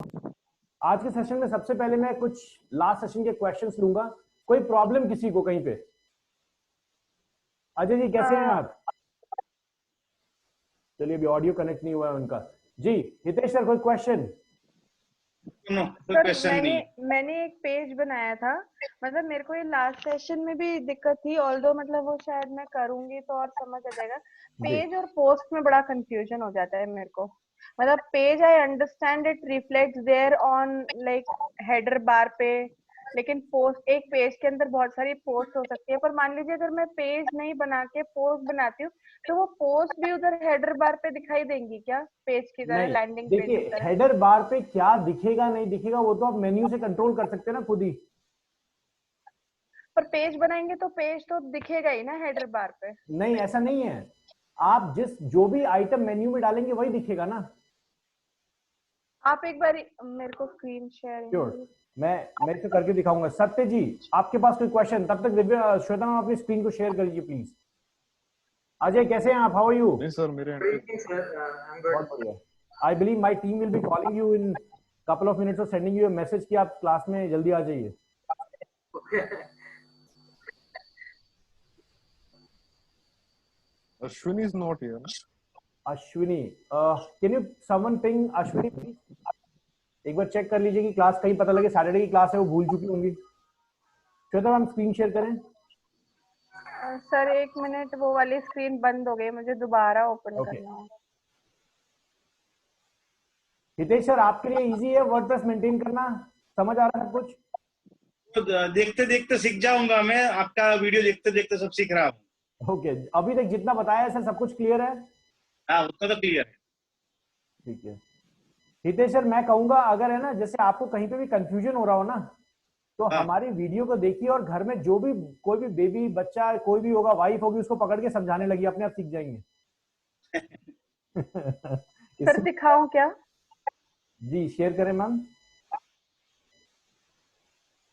आज के सेशन में सबसे पहले मैं कुछ लास्ट सेशन के क्वेश्चंस लूंगा। कोई प्रॉब्लम किसी को कहीं पे? अजय जी कैसे हैं आप? चलिए अभी ऑडियो कनेक्ट नहीं हुआ है उनका। जी हितेश सर कोई क्वेश्चन? सर मैंने एक पेज बनाया था, मतलब मेरे को ये लास्ट सेशन में भी दिक्कत थी, ऑल्दो मतलब वो शायद मैं करूंगी तो और समझ आ जाएगा। पेज और पोस्ट में बड़ा कंफ्यूजन हो जाता है मेरे को। मतलब page I understand it reflects there on like header bar पे, लेकिन पोस्ट एक पेज के अंदर बहुत सारी पोस्ट हो सकती है। पर मान लीजिए अगर मैं पेज नहीं बना के पोस्ट बनाती हूँ तो वो पोस्ट भी उधर हेडर बार पे दिखाई देंगी क्या, पेज की तरह, नहीं, लैंडिंग पेज देखिए की तरह? हेडर बार पे क्या दिखेगा नहीं दिखेगा वो तो आप मेन्यू से कंट्रोल कर सकते हैं ना खुद ही। पर पेज बनाएंगे तो पेज तो दिखेगा ही ना हेडर बार पे। नहीं ऐसा नहीं है, आप जो भी आइटम मेन्यू में डालेंगे वही दिखेगा ना। आप एक बार मेरे को स्क्रीन श्योर, शेयरिंग। मैं इसे करके दिखाऊंगा। सत्य जी आपके पास कोई क्वेश्चन? तब तक दिव्या श्वेता मैम अपनी स्क्रीन को शेयर करिए प्लीज। अजय कैसे हैं आप? How are you? नहीं सर मेरे बहुत बढ़िया। I believe my team will be calling you in couple of minutes और सेंडिंग यू मैसेज कि आप क्लास में जल्दी आ जाइए। Ashwini is not here. Ashwini, can you someone ping Ashwini please? एक बार चेक कर लीजिए कि क्लास कहीं, पता लगे सैटरडे की क्लास है वो भूल चुकी होंगी। श्वेता मैम स्क्रीन शेयर करें। सर एक मिनट, वो वाली स्क्रीन बंद हो गई, मुझे दोबारा ओपन करना है। हितेश सर आपके लिए इजी है वर्डप्रेस मेंटेन करना? समझ आ रहा है कुछ? तो देखते देखते सीख जाऊंगा मैं, आपका वीडियो देखते देखते सब सीख रहा हूँ। ओके, अभी तक जितना बताया है सर सब कुछ क्लियर है? हाँ उतना तो क्लियर है। ठीक है हितेश सर, मैं कहूंगा अगर है ना, जैसे आपको कहीं पे भी कंफ्यूजन हो रहा हो ना, तो हाँ। हमारी वीडियो को देखिए और घर में जो भी कोई भी बेबी बच्चा कोई भी होगा, वाइफ होगी, उसको पकड़ के समझाने लगी, अपने आप सीख जाएंगे। सर दिखाऊं क्या? जी शेयर करें मैम।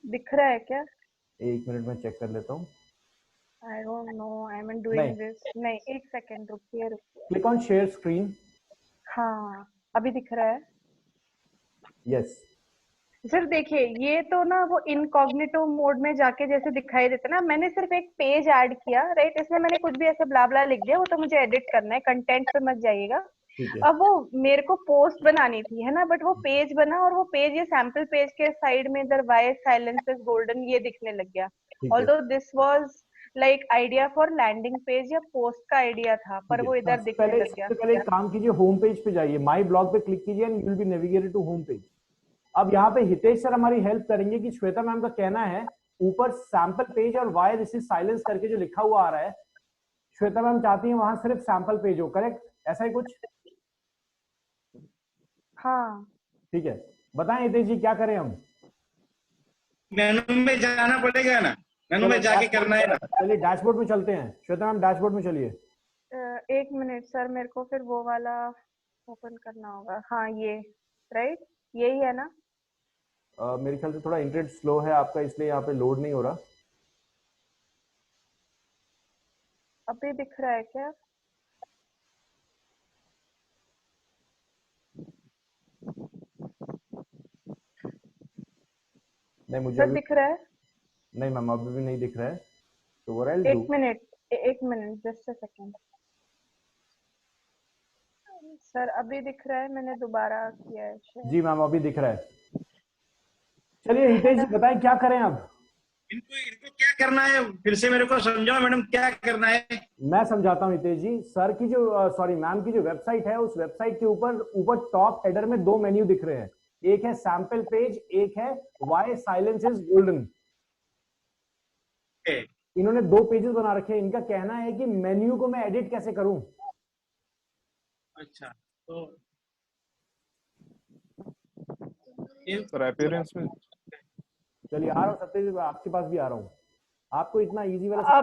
दिख रहा है क्या? एक मिनट में चेक कर लेता हूँ। I don't know, I am doing this. नहीं, एक सेकंड रुकिए रुकिए। Click on share screen. हाँ अभी दिख रहा है। यस सर देखिए, ये तो ना वो इनकॉग्निटो मोड में जाके जैसे दिखाई देता है ना। मैंने सिर्फ एक पेज ऐड किया, राइट? इसमें मैंने कुछ भी ऐसे ब्ला ब्ला लिख दिया, वो तो मुझे एडिट करना है, कंटेंट पे मत जाइएगा। ठीक है। अब वो मेरे को पोस्ट बनानी थी, है ना, बट वो पेज बना और वो पेज ये सैंपल पेज के साइड में इधर वाई साइलेंस इज गोल्डन ये दिखने लग गया। ठीक है, although this was like idea for landing page या पोस्ट का आइडिया था, पर ठीक है। वो इधर दिखने लग गया। सबसे पहले एक काम कीजिए, होम पेज पे जाइए, माई ब्लॉग पे क्लिक कीजिए and you will be navigated to home page. अब यहाँ पे हितेश सर हमारी हेल्प करेंगे कि श्वेता मैम का कहना है ऊपर सैंपल पेज और वाई दिस इज साइलेंस करके जो लिखा हुआ आ रहा है, श्वेता मैम चाहती है वहां सिर्फ सैंपल पेज हो, करेक्ट? ऐसा ही कुछ? हाँ ठीक है, बताएं हितेश जी क्या करें हम? मेनू में जाना पड़ेगा ना, मेनू में जाके करना है ना। चलिए डैशबोर्ड में चलते हैं, श्वेता मैम डैशबोर्ड में चलिए। एक मिनट सर, मेरे को फिर वो वाला ओपन करना होगा। हाँ ये राइट, यही है ना? मेरे ख्याल से थोड़ा इंटरनेट स्लो है आपका, इसलिए यहाँ पे लोड नहीं हो रहा। अभी दिख रहा है क्या? नहीं मुझे सर अभी, दिख रहा है? नहीं मैम अभी भी नहीं दिख रहा है, तो व्हाट आई विल डू। एक minute just a second. Sir अभी दिख रहा है, मैंने दोबारा किया है जी शायद। मैम अभी दिख रहा है। चलिए हितेश जी बताएं क्या करें अब? इनको इनको क्या करना है, फिर से मेरे को समझाओ मैडम, क्या करना है? मैं समझाता हूँ हितेश जी। सर की जो सॉरी मैम की जो वेबसाइट है, उस वेबसाइट के ऊपर ऊपर टॉप हेडर में दो मेन्यू दिख रहे हैं, एक है सैंपल पेज, एक है वाई साइलेंस इज गोल्डन। इन्होंने दो पेजेस बना रखे हैं। इनका कहना है कि मेन्यू को मैं एडिट कैसे करूं। अच्छा तो सर अपीयरेंस में चलिए आ रहा हूँ सत्य जी, आपके पास भी आ रहा हूँ। आपको इतना इजी वाला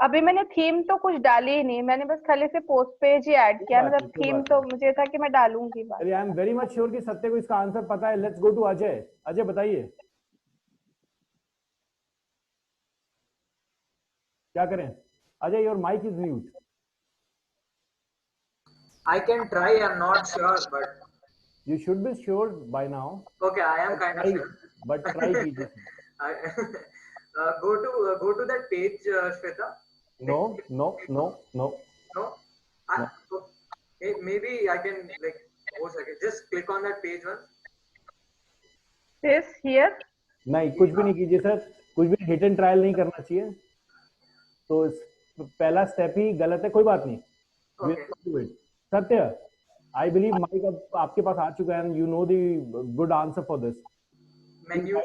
अभी मैंने थीम तो कुछ डाली ही नहीं, मैंने बस खाली से पोस्ट पेज ही ऐड किया। मतलब कोई थीम बात तो नहीं। मुझे था कि मैं डालूंगी बात। चलिए I am very much sure कि सत्य को इसका आंसर पता है। Let's go to Ajay. Ajay बताइए क्या करें? Ajay your mic is mute. I can try, I'm not sure, but You should be sure by now. Okay, I am kind of Try, sure. but try कीजिए. Go to that page, Shweta. No. No. Maybe I can like. Oh, second. Just click on that page once. This here. नहीं, कुछ भी नहीं कीजिए sir. कुछ भी hit and trial नहीं करना चाहिए. तो पहला स्टेप ही गलत है. कोई बात नहीं. Okay. सत्य, आई बिलीव माइक अब आपके पास आ चुका है and you know the good answer for this. Menu.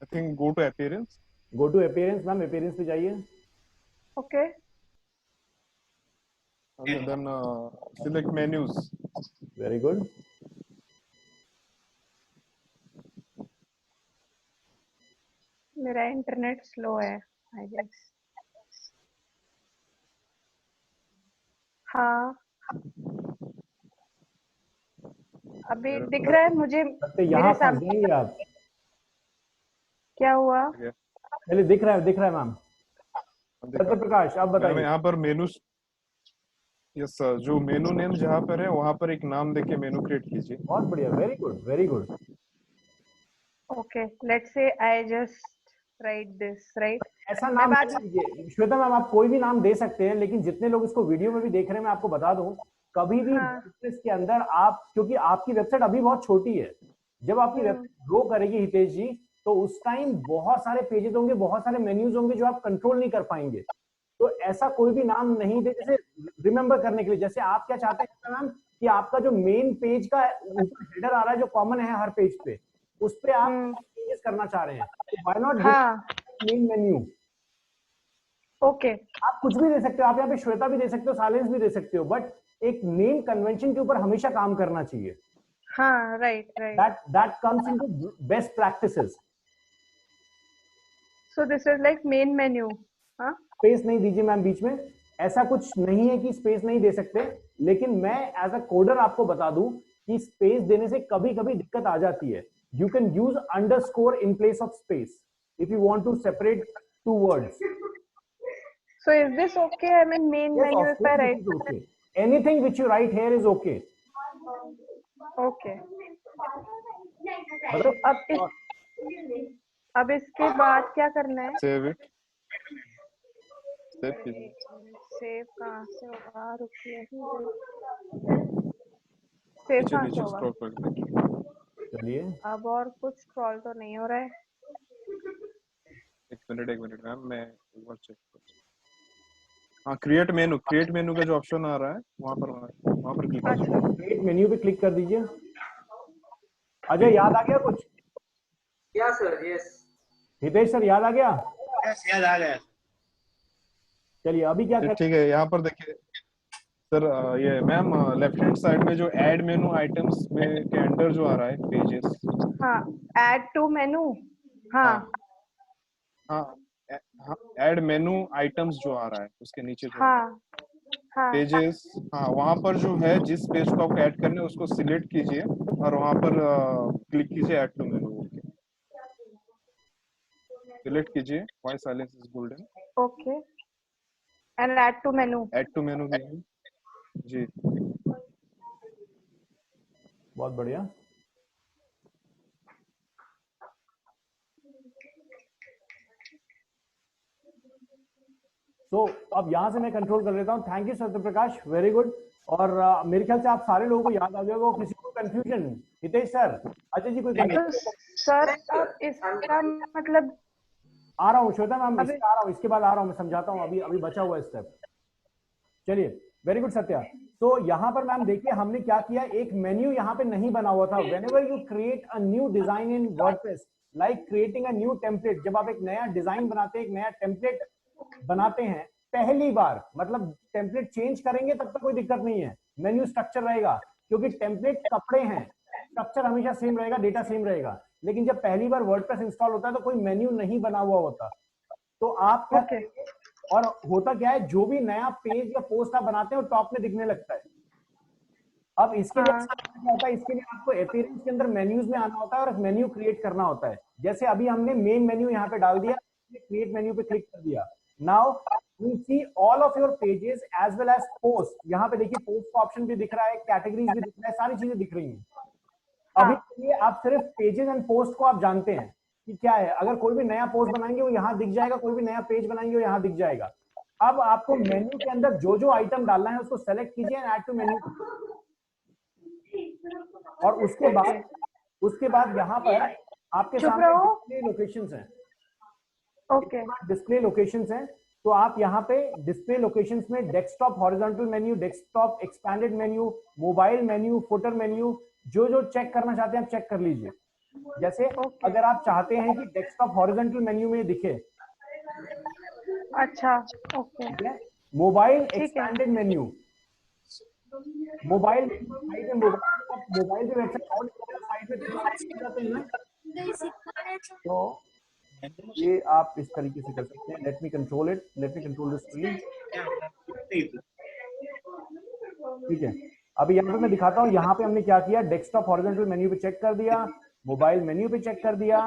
I think go to appearance. Go to appearance. Ma'am appearance पे जाइए. Okay. Okay, then select menus. Very good. मेरा इंटरनेट स्लो है I guess. हाँ अभी दिख रहा है मुझे. सत्य, यहाँ फंस सामने जाएंगे आप. क्या हुआ? पहले दिख रहा है मैम. सत्य प्रकाश, आप मैम बताइए. यहाँ पर मेनू. यस सर, जो मेनू नेम जहाँ पर है वहाँ पर एक नाम देके मेनू क्रिएट कीजिए. बहुत बढ़िया. Very good, very good. Okay let's say I just right this right. ऐसा नाम मत लीजिए श्वेता मैम. आप कोई भी नाम दे सकते हैं, लेकिन जितने लोग इसको वीडियो में भी देख रहे हैं, मैं आपको बता दूं, कभी भी बिजनेस के अंदर आप, क्योंकि आपकी वेबसाइट अभी बहुत छोटी है, जब आपकी वेबसाइट ग्रो करेगी हितेश जी, तो उस टाइम बहुत सारे पेजेस होंगे, बहुत सारे मेन्यूज होंगे जो आप कंट्रोल नहीं कर पाएंगे. तो ऐसा कोई भी नाम नहीं दे, जैसे रिमेम्बर करने के लिए. जैसे आप क्या चाहते हैं मैम कि आपका जो मेन पेज का ऊपर हेडर आ रहा है जो कॉमन है हर पेज पे, उस पे आप चेंजेस करना चाह रहे हैं, तो why not main menu. Okay आप कुछ भी दे सकते हो. आप यहाँ पे श्वेता भी दे सकते हो, साइलेंस भी दे सकते हो, बट एक नेम कन्वेंशन के ऊपर हमेशा काम करना चाहिए. हाँ right right. That comes into best practices. So this is like main menu. हाँ स्पेस नहीं दीजिए मैम बीच में. ऐसा कुछ नहीं है कि स्पेस नहीं दे सकते, लेकिन मैं एज अ कोडर आपको बता दूं कि स्पेस देने से कभी कभी दिक्कत आ जाती है. You can use underscore in place of space if you want to separate two words. So is this okay? I mean main menu if I write. Okay. Anything which you write here is okay. Okay. मतलब अब इसके बाद क्या करना है? Save it. Save कीजिए. Save कहाँ से होगा? रुकिए. सेव कहाँ से होगा? चलिए. अब और कुछ स्क्रॉल तो नहीं हो रहा है. एक मिनट मैम, मैं एक बार चेक करता हूँ. हाँ, क्रिएट मेनू का जो ऑप्शन आ रहा है वहाँ पर क्लिक कीजिए. क्रिएट मेन्यू पे क्लिक कर दीजिए. अजय याद आ गया कुछ? Yeah sir, yes. Hitesh sir याद आ गया? यस, याद आ गया. चलिए अभी क्या करें? ठीक है, यहाँ पर देखिए सर, ये मैम लेफ्ट हैंड साइड में जो ऐड मेनू आइटम्स में के अंडर जो आ रहा है पेजेस. हाँ ऐड टू मेनू. हाँ ऐड मेनू आइटम्स जो आ रहा है उसके नीचे जो हाँ पेजेस. हाँ, वहाँ पर जो है जिस पेज को आपको ऐड करना है उसको सिलेक्ट कीजिए और वहाँ पर क्लिक कीजिए ऐड टू मेनू. सिलेक्ट कीजिए why silence is golden. Okay and add to menu कीजिए जी. बहुत बढ़िया. तो अब यहाँ से मैं कंट्रोल कर लेता हूँ. Thank you Satya Prakash, very good. और मेरे ख्याल से आप सारे लोगों को याद आ गया होगा. किसी को कंफ्यूजन? हितेश सर, अजय जी, कोई तो सर इसका मतलब आ रहा हूँ. श्वेता मैम, इसके आ रहा हूँ, इसके बाद आ रहा हूँ, मैं समझाता हूँ. अभी बचा हुआ स्टेप. चलिए, वेरी गुड सत्या. तो यहाँ पर मैम देखिए हमने क्या किया, एक मेन्यू यहाँ पे नहीं बना हुआ था. Whenever you create a new design in WordPress, like creating a new template, जब आप एक नया डिजाइन बनाते हैं, एक नया टेम्पलेट बनाते हैं पहली बार, मतलब टेम्पलेट चेंज करेंगे तब तक कोई दिक्कत नहीं है, मेन्यू स्ट्रक्चर रहेगा, क्योंकि टेम्पलेट कपड़े हैं, स्ट्रक्चर हमेशा सेम रहेगा, डेटा सेम रहेगा. लेकिन जब पहली बार वर्डप्रेस इंस्टॉल होता है तो कोई मेन्यू नहीं बना हुआ होता. तो आप क्या करेंगे, और होता क्या है, जो भी नया पेज या पोस्ट आप बनाते हैं वो टॉप में दिखने लगता है. अब इसके लिए क्या होता है, इसके लिए आपको अपीयरेंस के अंदर मेन्यूज में आना होता है और एक मेन्यू क्रिएट करना होता है. जैसे अभी हमने मेन मेन्यू यहाँ पे डाल दिया, क्रिएट मेन्यू पे क्लिक कर दिया. Now you will see all of your pages as well as post. यहाँ पे देखिए पोस्ट का ऑप्शन भी दिख रहा है, कैटेगरीज भी दिख रहा है, सारी चीजें दिख रही हैं। अभी के लिए आप सिर्फ पेजेस एंड पोस्ट को आप जानते हैं कि क्या है। अगर कोई भी नया पोस्ट बनाएंगे वो यहाँ दिख जाएगा, कोई भी नया पेज बनाएंगे वो यहाँ दिख जाएगा। अब आपको मेन्यू के अंदर जो जो आइटम डालना है उसको सेलेक्ट कीजिए, ऐड टू मेन्यू, और उसके बाद यहाँ पर आपके सामने डिस्प्ले लोकेशंस हैं। ओके, डिस्प्ले लोकेशंस हैं, तो आप यहाँ पे डिस्प्ले लोकेशंस में desktop horizontal menu, desktop expanded menu, mobile menu, footer menu, जो जो चेक करना चाहते हैं आप चेक कर लीजिए। जैसे अगर आप चाहते हैं कि डेस्कटॉप हॉरिजॉन्टल मेन्यू में दिखे, अच्छा, okay, mobile expanded menu, mobile mobile पे वेबसाइट और साइट में जाते हैं ना, तो ये आप इस तरीके से कर सकते हैं। Let me control it, let me control the screen. ठीक है, अभी यहाँ पे मैं दिखाता हूँ। यहाँ पे हमने क्या किया, डेस्कटॉप हॉरिजॉन्टल मेन्यू पे चेक कर दिया, मोबाइल मेन्यू पे चेक कर दिया,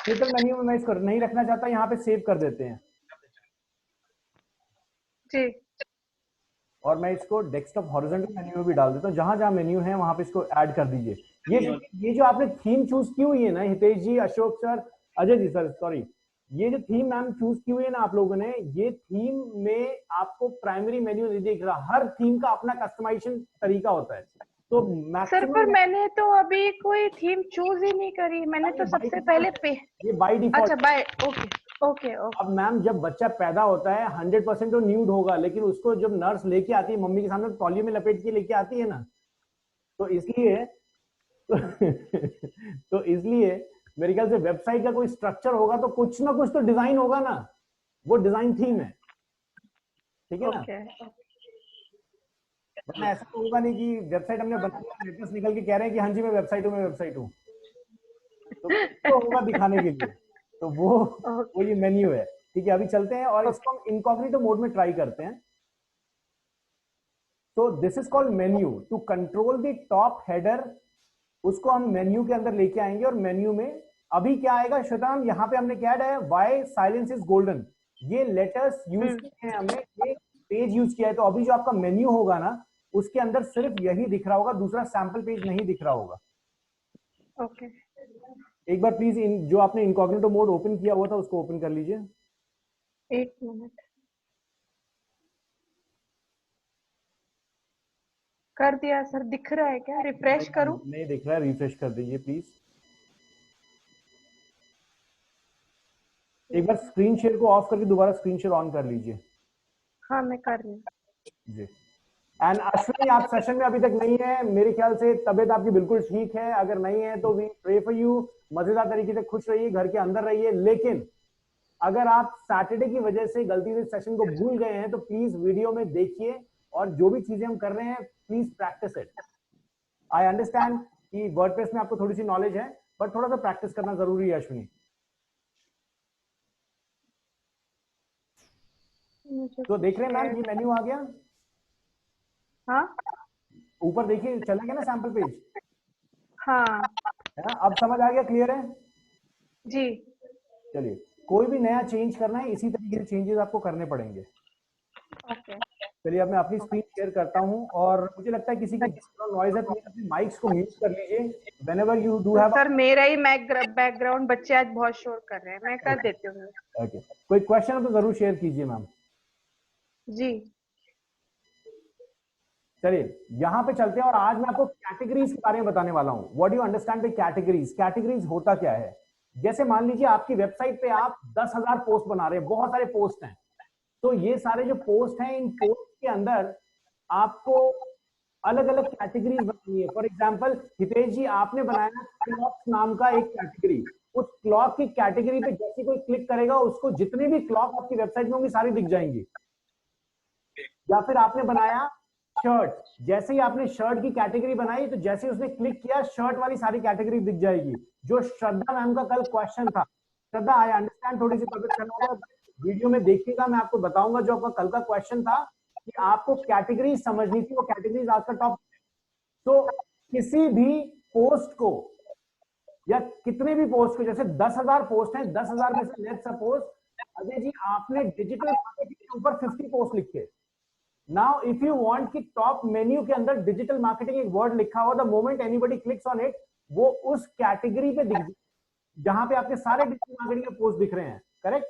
फुटर मेन्यू में मैं इसको नहीं रखना चाहता, यहाँ पे सेव कर देते हैं जी, और मैं इसको डेस्कटॉप हॉरिजॉन्टल मेन्यू में भी डाल देता हूँ। जहां जहां मेन्यू है वहां पे इसको ऐड कर दीजिए। ये जो आपने थीम चूज की हुई है ना हितेश जी, Ashok sir, Ajay ji sir, sorry, ये जो थीम मैम चूज की हुई है ना आप लोगों ने, ये थीम में आपको प्राइमरी मेन्यू नहीं दिख रहा। हर थीम का अपना कस्टमाइजेशन तरीका होता है। तो सर पर मैंने तो अभी कोई थीम चूज ही नहीं करी, मैंने तो सबसे पहले ये बाय डिफॉल्ट। अच्छा, बाय, ओके ओके ओके। अब मैम जब बच्चा पैदा होता है 100% तो न्यूड होगा, लेकिन उसको जब नर्स लेके आती है मम्मी के सामने तौलिए में लपेट के लेके आती है ना, तो इसलिए तो इसलिए मेरे ख्याल से वेबसाइट का कोई स्ट्रक्चर होगा तो कुछ ना कुछ तो डिजाइन होगा ना, वो डिजाइन थीम है, ठीक है ना। ऐसा तो होगा नहीं कि वेबसाइट हमने बनाया, एड्रेस निकल के कह रहे हैं कि हाँ जी मैं वेबसाइट हूँ, तो होगा दिखाने के लिए। तो वो ये मेन्यू है। ठीक है, अभी चलते हैं और इसको हम इनकॉग्निटो मोड में ट्राई करते हैं। तो this is called menu. To control the top header, उसको हम मेन्यू के अंदर लेके आएंगे और मेन्यू में अभी क्या आएगा श्वेता, यहाँ पे हमने क्या है, वाई साइलेंस इज गोल्डन, ये लेटर्स यूज किए हैं हमने, ये पेज यूज किया है। तो अभी जो आपका मेन्यू होगा ना उसके अंदर सिर्फ यही दिख रहा होगा, दूसरा सैंपल पेज नहीं दिख रहा होगा। ओके, एक बार प्लीज जो आपने इनकॉग्निटो मोड ओपन किया हुआ था उसको ओपन कर लीजिए। एक मिनट, कर दिया सर। दिख रहा है क्या? रिफ्रेश करूं? नहीं दिख रहा है, रिफ्रेश कर दीजिए प्लीज। एक बार स्क्रीन शेयर को ऑफ करके दोबारा स्क्रीन शेयर ऑन कर लीजिए। हाँ मैं कर रही हूँ जी। एंड अश्विनी, आप सेशन में अभी तक नहीं है, मेरे ख्याल से तबीयत आपकी बिल्कुल ठीक है, अगर नहीं है तो वी प्रे फॉर यू, मजेदार तरीके से खुश रहिए, घर के अंदर रहिए। लेकिन अगर आप सैटरडे की वजह से गलती से सेशन को भूल गए हैं तो प्लीज वीडियो में देखिए और जो भी चीजें हम कर रहे हैं please practice it. I understand कि वर्डप्रेस में आपको थोड़ी सी नॉलेज है, बट थोड़ा सा प्रैक्टिस करना जरूरी है। अश्विनी, तो देख रहे हैं मैम, ये मेन्यू आ गया। हाँ, ऊपर देखिए, चला गया ना सैंपल पेज, हाँ है ना। अब समझ आ गया, क्लियर है जी। चलिए, कोई भी नया चेंज करना है इसी तरीके से चेंजेस आपको करने पड़ेंगे। ओके, चलिए अब मैं अपनी स्क्रीन शेयर करता हूँ और मुझे लगता है किसी की नॉइज है, प्लीज अपने माइक्स को म्यूट कर लीजिए whenever you do have. Sir मेरा ही बैकग्राउंड, बच्चे आज बहुत शोर कर रहे हैं, मैं कर देती हूँ। ओके, कोई क्वेश्चन हो तो जरूर शेयर कीजिए मैम। जी, चलिए यहाँ पे चलते हैं और आज मैं आपको कैटेगरीज के बारे में बताने वाला हूँ। What do you understand by categories? Categories होता क्या है? जैसे मान लीजिए आपकी वेबसाइट पे आप 10,000 पोस्ट बना रहे हैं, बहुत सारे पोस्ट हैं, तो ये सारे जो पोस्ट हैं इन पोस्ट के अंदर आपको अलग अलग कैटेगरीज बनानी है। फॉर एग्जाम्पल हितेश जी, आपने बनाया क्लॉक नाम का एक कैटेगरी, उस क्लॉक की कैटेगरी पे जैसे कोई क्लिक करेगा उसको जितने भी क्लॉक आपकी वेबसाइट में होंगी सारी दिख जाएंगी। या फिर आपने बनाया शर्ट, जैसे ही आपने शर्ट की कैटेगरी बनाई तो जैसे ही उसने क्लिक किया शर्ट वाली सारी कैटेगरी दिख जाएगी। जो श्रद्धा मैम का कल क्वेश्चन था, श्रद्धा आई अंडरस्टैंड थोड़ी सी तबियत करना होगा, वीडियो में देखिएगा, मैं आपको बताऊंगा जो आपका कल का क्वेश्चन था कि आपको कैटेगरी समझनी थी, वो कैटेगरीज आज का टॉप। तो किसी भी पोस्ट को या कितने भी पोस्ट को, जैसे 10,000 पोस्ट हैं, 10,000 में से लेट्स सपोज अजय जी आपने डिजिटल मार्केटिंग के ऊपर 50 पोस्ट लिखे। नाउ इफ यू वांट कि टॉप मेन्यू के अंदर डिजिटल मार्केटिंग एक वर्ड लिखा हो, the moment anybody clicks on it, वो उस कैटेगरी पे दिख जहां पे आपके सारे डिजिटल मार्केटिंग के पोस्ट दिख रहे हैं, करेक्ट।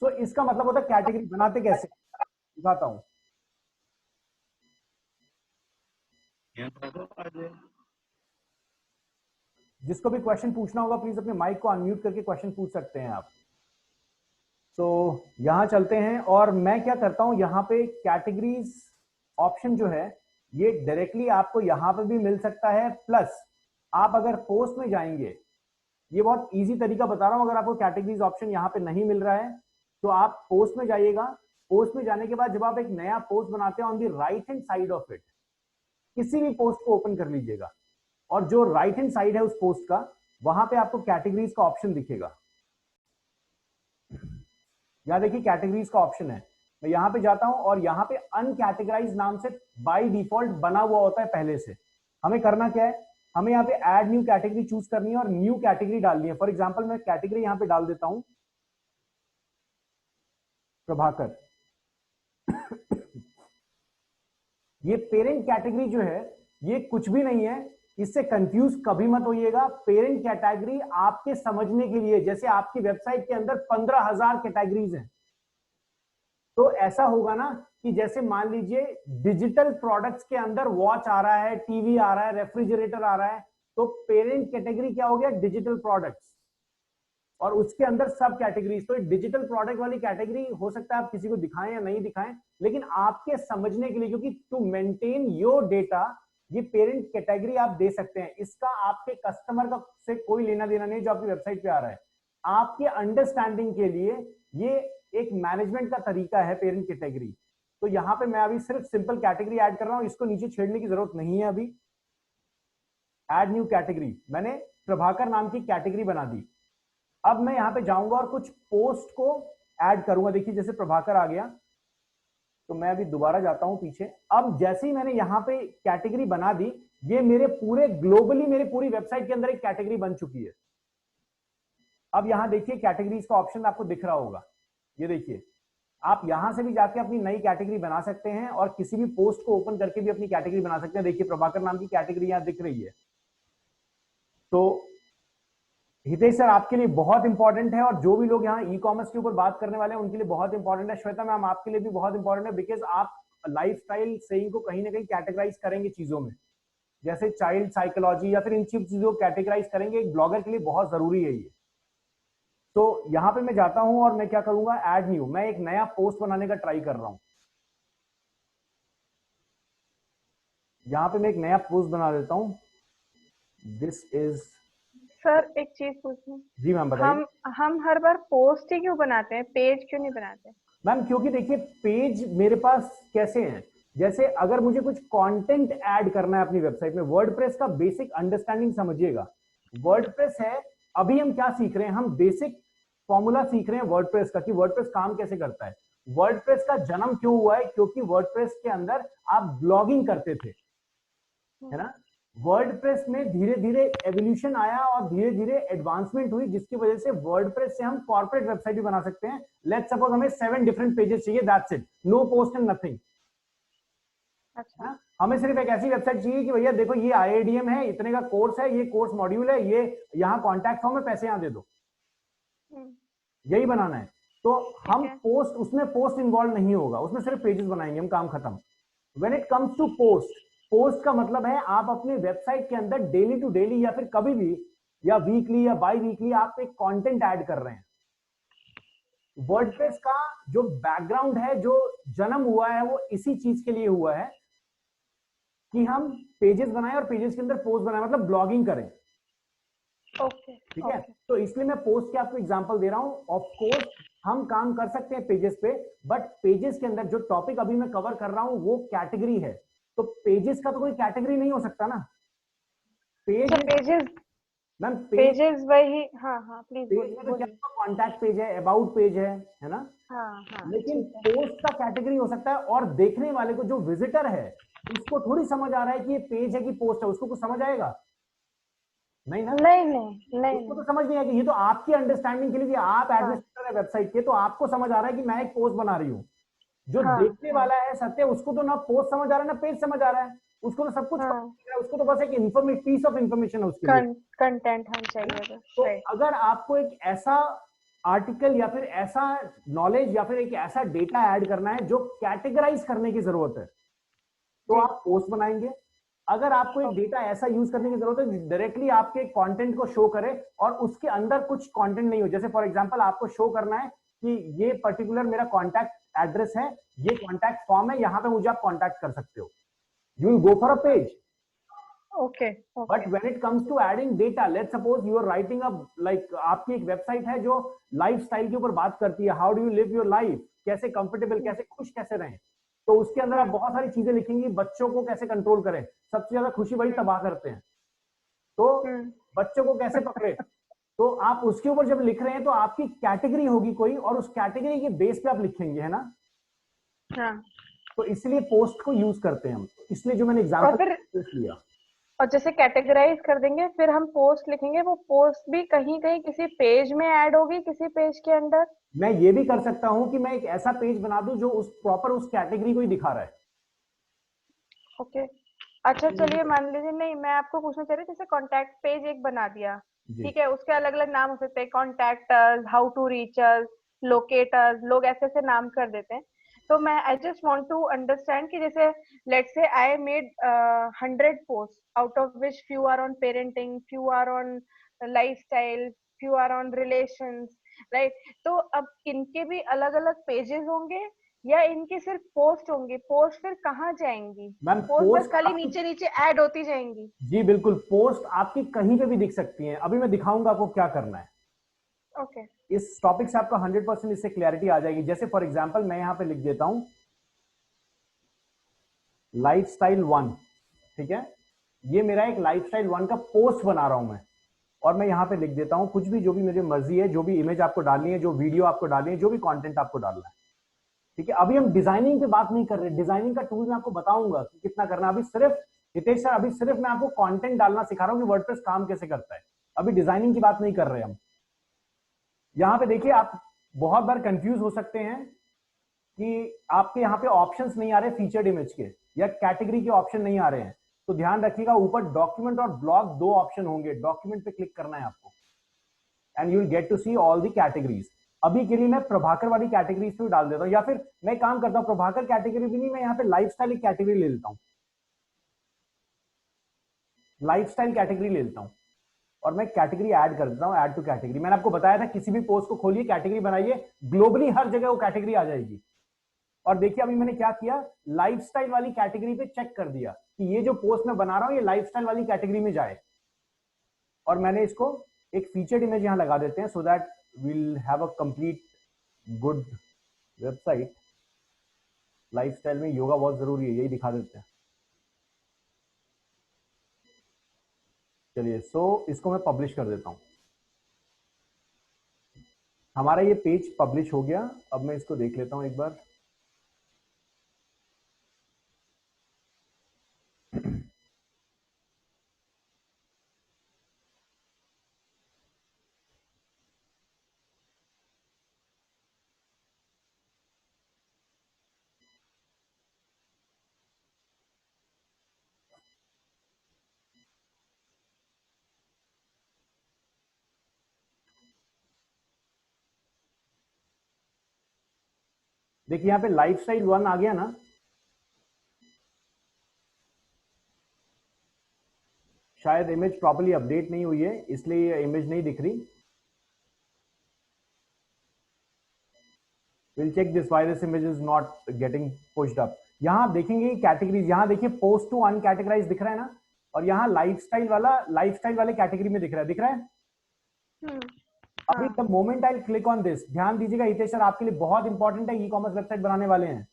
तो इसका मतलब होता है कैटेगरी बनाते कैसे, दिखाता हूं। जिसको भी क्वेश्चन पूछना होगा प्लीज अपने माइक को अनम्यूट करके क्वेश्चन पूछ सकते हैं आप। तो यहां चलते हैं और मैं क्या करता हूं, यहां पे कैटेगरीज ऑप्शन जो है ये डायरेक्टली आपको यहां पे भी मिल सकता है, प्लस आप अगर पोस्ट में जाएंगे, ये बहुत इजी तरीका बता रहा हूं, अगर आपको कैटेगरीज ऑप्शन यहां पे नहीं मिल रहा है तो आप पोस्ट में जाइएगा। पोस्ट में जाने के बाद जब आप एक नया पोस्ट बनाते हैं, on the right hand side of it किसी भी पोस्ट को ओपन कर लीजिएगा और जो राइट हैंड साइड है उस पोस्ट का, वहां पे आपको कैटेगरीज का ऑप्शन दिखेगा। यहां देखिए कैटेगरीज का ऑप्शन है, मैं यहां पे जाता हूं और यहां पे अनकैटेगराइज नाम से बाय डिफॉल्ट बना हुआ होता है पहले से। हमें करना क्या है, हमें यहाँ पे ऐड न्यू कैटेगरी चूज करनी है और न्यू कैटेगरी डालनी है। फॉर एग्जांपल मैं कैटेगरी यहां पे डाल देता हूं प्रभाकर। ये पेरेंट कैटेगरी जो है ये कुछ भी नहीं है, इससे कंफ्यूज कभी मत होइएगा। पेरेंट कैटेगरी आपके समझने के लिए, जैसे आपकी वेबसाइट के अंदर 15,000 कैटेगरीज हैं, तो ऐसा होगा ना कि जैसे मान लीजिए डिजिटल प्रोडक्ट्स के अंदर वॉच आ रहा है, टीवी आ रहा है, रेफ्रिजरेटर आ रहा है, तो पेरेंट कैटेगरी क्या हो गया, डिजिटल प्रोडक्ट्स, और उसके अंदर सब कैटेगरीज। तो डिजिटल प्रोडक्ट वाली कैटेगरी हो सकता है आप किसी को दिखाएं या नहीं दिखाएं, लेकिन आपके समझने के लिए, क्योंकि टू मेंटेन योर डेटा ये पेरेंट कैटेगरी आप दे सकते हैं। इसका आपके कस्टमर का से कोई लेना देना नहीं जो आपकी वेबसाइट पे आ रहा है। आपके अंडरस्टैंडिंग के लिए ये एक मैनेजमेंट का तरीका है पेरेंट कैटेगरी। तो यहां पे मैं अभी सिर्फ सिंपल कैटेगरी ऐड कर रहा हूं, इसको नीचे छेड़ने की जरूरत नहीं है। अभी ऐड न्यू कैटेगरी, मैंने प्रभाकर नाम की कैटेगरी बना दी। अब मैं यहां पे जाऊंगा और कुछ पोस्ट को ऐड करूंगा। देखिए जैसे प्रभाकर आ गया, तो मैं अभी दोबारा जाता हूं पीछे। अब जैसे ही मैंने यहां पे कैटेगरी बना दी, ये मेरे पूरे ग्लोबली मेरे पूरी वेबसाइट के अंदर एक कैटेगरी बन चुकी है। अब यहां देखिए कैटेगरीज का ऑप्शन आपको दिख रहा होगा, ये देखिए आप यहां से भी जाके अपनी नई कैटेगरी बना सकते हैं और किसी भी पोस्ट को ओपन करके भी अपनी कैटेगरी बना सकते हैं। देखिए प्रभाकर नाम की कैटेगरी यहां दिख रही है। तो हितेश सर आपके लिए बहुत इंपॉर्टेंट है, और जो भी लोग यहाँ ई कॉमर्स के ऊपर बात करने वाले हैं उनके लिए बहुत इंपॉर्टेंट है। श्वेता मैम आपके लिए भी बहुत इंपॉर्टेंट है, बिकॉज आप लाइफस्टाइल सेइंग को कहीं ना कहीं कैटेगराइज करेंगे चीजों में, जैसे चाइल्ड साइकोलॉजी या फिर इन चीजों को कैटेगराइज करेंगे। एक ब्लॉगर के लिए बहुत जरूरी है ये। तो यहां पे मैं जाता हूं और मैं क्या करूंगा, ऐड न्यू, मैं एक नया पोस्ट बनाने का ट्राई कर रहा हूं। यहां पे मैं एक नया पोस्ट बना देता हूं। दिस इज, सर एक चीज पूछनी। जी मैम बताइए। हम हर बार पोस्ट ही क्यों बनाते हैं, पेज क्यों नहीं बनाते? मैम क्योंकि देखिए पेज मेरे पास कैसे हैं, जैसे अगर मुझे कुछ कंटेंट ऐड करना है अपनी वेबसाइट में, वर्डप्रेस का बेसिक अंडरस्टैंडिंग समझिएगा। वर्डप्रेस है, अभी हम क्या सीख रहे हैं, हम बेसिक फॉर्मूला सीख रहे हैं वर्डप्रेस का कि वर्डप्रेस काम कैसे करता है। वर्डप्रेस का जन्म क्यों हुआ है, क्योंकि वर्डप्रेस के अंदर आप ब्लॉगिंग करते थे, है ना। वर्डप्रेस में धीरे धीरे एवोल्यूशन आया और धीरे धीरे एडवांसमेंट हुई, जिसकी वजह से वर्डप्रेस से हम कॉर्पोरेट वेबसाइट भी बना सकते हैं। लेट्स सपोज हमें 7 डिफरेंट पेजेस चाहिए, that's it, no post and nothing. अच्छा, हमें सिर्फ एक ऐसी वेबसाइट चाहिए कि भैया देखो ये IIDM है, इतने का कोर्स है, ये कोर्स मॉड्यूल है, ये यहाँ कॉन्टैक्ट फॉर्म है, पैसे यहाँ दे दो, यही बनाना है। तो हम पोस्ट, उसमें पोस्ट इन्वॉल्व नहीं होगा, उसमें सिर्फ पेजेस बनाएंगे हम, काम खत्म। When it comes to post, post का मतलब है आप अपने वेबसाइट के अंदर डेली टू डेली या फिर कभी भी, या वीकली या बाई वीकली आप एक कंटेंट ऐड कर रहे हैं। वर्डप्रेस का जो बैकग्राउंड है, जो जन्म हुआ है, वो इसी चीज के लिए हुआ है कि हम पेजेस बनाएं और पेजेस के अंदर पोस्ट बनाएं, मतलब ब्लॉगिंग करें। ओके, ठीक है। तो इसलिए मैं पोस्ट के आपको एग्जांपल दे रहा हूं। ऑफ कोर्स हम काम कर सकते हैं पेजेस पे, बट पेजेस के अंदर जो टॉपिक अभी मैं कवर कर रहा हूं वो कैटेगरी है, तो पेजेस का तो कोई कैटेगरी नहीं हो सकता ना। पेजेस मैम पेजेस वही, हाँ प्लीज पेज में तो क्या कॉन्टैक्ट पेज है, अबाउट पेज है ना। हाँ, लेकिन पोस्ट का कैटेगरी हो सकता है, और देखने वाले को, जो विजिटर है, उसको थोड़ी समझ आ रहा है कि ये पेज है कि पोस्ट है, उसको कुछ समझ आएगा? नहीं ना, नहीं नहीं नहीं उसको तो नहीं। समझ नहीं आएगी। ये तो आपकी अंडरस्टैंडिंग के लिए भी, आप हाँ एडमिनिस्ट्रेटर है वेबसाइट के, तो आपको समझ आ रहा है कि मैं एक पोस्ट बना रही हूँ। जो हाँ देखने हाँ वाला है सत्य, उसको तो ना पोस्ट समझ आ रहा है ना पेज समझ आ रहा है, उसको तो सब कुछ पता हाँ। चल रहा है, उसको तो बस एक इन्फॉर्मेशन, पीस ऑफ इन्फॉर्मेशन है उसके लिए, कंटेंट हम है ना। चाहिए बस, तो राइट। अगर आपको एक ऐसा आर्टिकल या फिर ऐसा नॉलेज या फिर एक ऐसा डेटा ऐड करना है जो कैटेगराइज करने की जरूरत है, तो जी। आप पोस्ट बनाएंगे। अगर आपको एक डेटा ऐसा यूज करने की जरूरत है डायरेक्टली आपके कंटेंट को शो करे और उसके अंदर कुछ कंटेंट नहीं हो, जैसे फॉर एग्जांपल आपको शो करना है कि ये पर्टिकुलर मेरा कॉन्टैक्ट एड्रेस है, ये कॉन्टैक्ट फॉर्म है, यहां पे मुझे आप कॉन्टैक्ट कर सकते हो, you will go for a page. Okay but okay. When it comes to adding data, let's suppose you are writing a, like आपकी एक वेबसाइट है जो लाइफस्टाइल के ऊपर बात करती है, how do you live your life, कैसे कंफर्टेबल, कैसे खुश कैसे रहें, तो उसके अंदर आप बहुत सारी चीजें लिखेंगी, बच्चों को कैसे कंट्रोल करें, सबसे ज्यादा खुशी वही तबाह करते हैं, तो बच्चों को कैसे पकड़े, तो आप उसके ऊपर जब लिख रहे हैं तो आपकी कैटेगरी होगी कोई, और उस कैटेगरी के बेस पे आप लिखेंगे, है ना। हाँ। तो इसलिए पोस्ट को यूज करते हैं हम, इसलिए जो मैंने और एग्जांपल फिर लिया। और जैसे कैटेगराइज कर देंगे, फिर हम पोस्ट लिखेंगे, वो पोस्ट भी कहीं कहीं किसी पेज में ऐड होगी, किसी पेज के अंदर। मैं ये भी कर सकता हूं कि मैं एक ऐसा पेज बना दूं जो उस प्रॉपर उस कैटेगरी को ही दिखा रहा है। ओके। अच्छा चलिए, मान लीजिए, नहीं मैं आपको पूछना चाह रही हूँ, जैसे कॉन्टैक्ट पेज एक बना दिया, जी ठीक है, उसके अलग अलग नाम हो सकते हैं, contact us, how to reach us, locate us, लोग ऐसे ऐसे नाम कर देते हैं। तो मैं I just want to understand कि जैसे let's say I made 100 post, out of which few are on parenting, few are on lifestyle, few are on relations, right. तो अब इनके भी अलग अलग पेजेस होंगे या इनकी सिर्फ पोस्ट होंगी? पोस्ट फिर कहाँ जाएंगी? मैम, पोस्ट बस पोस्ट खाली आपकी, नीचे नीचे ऐड होती जाएंगी? जी बिल्कुल, पोस्ट आपकी कहीं पे भी दिख सकती है, अभी मैं दिखाऊंगा आपको क्या करना है। ओके। इस टॉपिक से आपको 100% इससे क्लैरिटी आ जाएगी। जैसे फॉर एग्जांपल मैं यहां पे लिख देता हूं लाइफस्टाइल 1, ठीक है, ये मेरा एक लाइफस्टाइल 1 का पोस्ट बना रहा हूं मैं, और मैं यहां पे लिख देता हूं कुछ भी, जो भी मुझे मर्जी है, जो भी इमेज आपको डालनी है, जो वीडियो आपको डालनी है, जो भी कंटेंट आपको डालना है, ठीक है। अभी हम डिजाइनिंग की बात नहीं कर रहे, डिजाइनिंग का टूल मैं आपको बताऊंगा कि कितना करना है। अभी सिर्फ हितेश सर, अभी सिर्फ मैं आपको कंटेंट डालना सिखा रहा हूं कि वर्डप्रेस काम कैसे करता है, अभी डिजाइनिंग की बात नहीं कर रहे हम। यहाँ पे देखिए, आप बहुत बार कंफ्यूज हो सकते हैं कि आपके यहाँ पे ऑप्शंस नहीं आ रहे फीचर्ड इमेज के, या कैटेगरी के ऑप्शन नहीं आ रहे हैं, तो ध्यान रखिएगा, ऊपर डॉक्यूमेंट और ब्लॉग दो ऑप्शन होंगे, डॉक्यूमेंट पे क्लिक करना है आपको, and you will get to see all the categories. अभी के लिए मैं प्रभाकर वाली कैटेगरीज पे डाल देता हूँ, या फिर मैं काम करता हूँ, प्रभाकर कैटेगरी भी नहीं, मैं यहाँ पे लाइफस्टाइल एक कैटेगरी ले लेता हूँ, लाइफस्टाइल कैटेगरी ले लेता हूँ, और मैं कैटेगरी ऐड कर देता हूँ, ऐड टू कैटेगरी। मैंने आपको बताया था किसी भी पोस्ट को खोलिए, कैटेगरी बनाइए, ग्लोबली हर जगह वो कैटेगरी आ जाएगी। और देखिए अभी मैंने क्या किया, लाइफस्टाइल वाली कैटेगरी पे चेक कर दिया कि ये जो पोस्ट मैं बना रहा हूं ये लाइफस्टाइल वाली कैटेगरी में जाए, और मैंने इसको एक फीचर्ड इमेज यहां लगा देते हैं, so that we'll have a complete good website. Lifestyle में योगा बहुत जरूरी है, यही दिखा देते हैं। चलिए, सो इसको मैं पब्लिश कर देता हूं। हमारा ये पेज पब्लिश हो गया। अब मैं इसको देख लेता हूं एक बार। देखिए यहाँ पे लाइफस्टाइल 1 आ गया ना, शायद इमेज प्रॉपर्ली अपडेट नहीं हुई है इसलिए ये इमेज नहीं दिख रही। We'll check this why this image is not getting pushed up। यहाँ आप देखेंगे कैटेगरीज, यहाँ देखिए पोस्ट टू अनकैटेगराइज दिख रहा है ना, और यहाँ लाइफस्टाइल वाले कैटेगरी में दिख रहा है। अभी the moment I click on this, ध्यान दीजिएगा हितेश सर, आपके लिए बहुत इंपॉर्टेंट है, ई कॉमर्स वेबसाइट बनाने वाले हैं,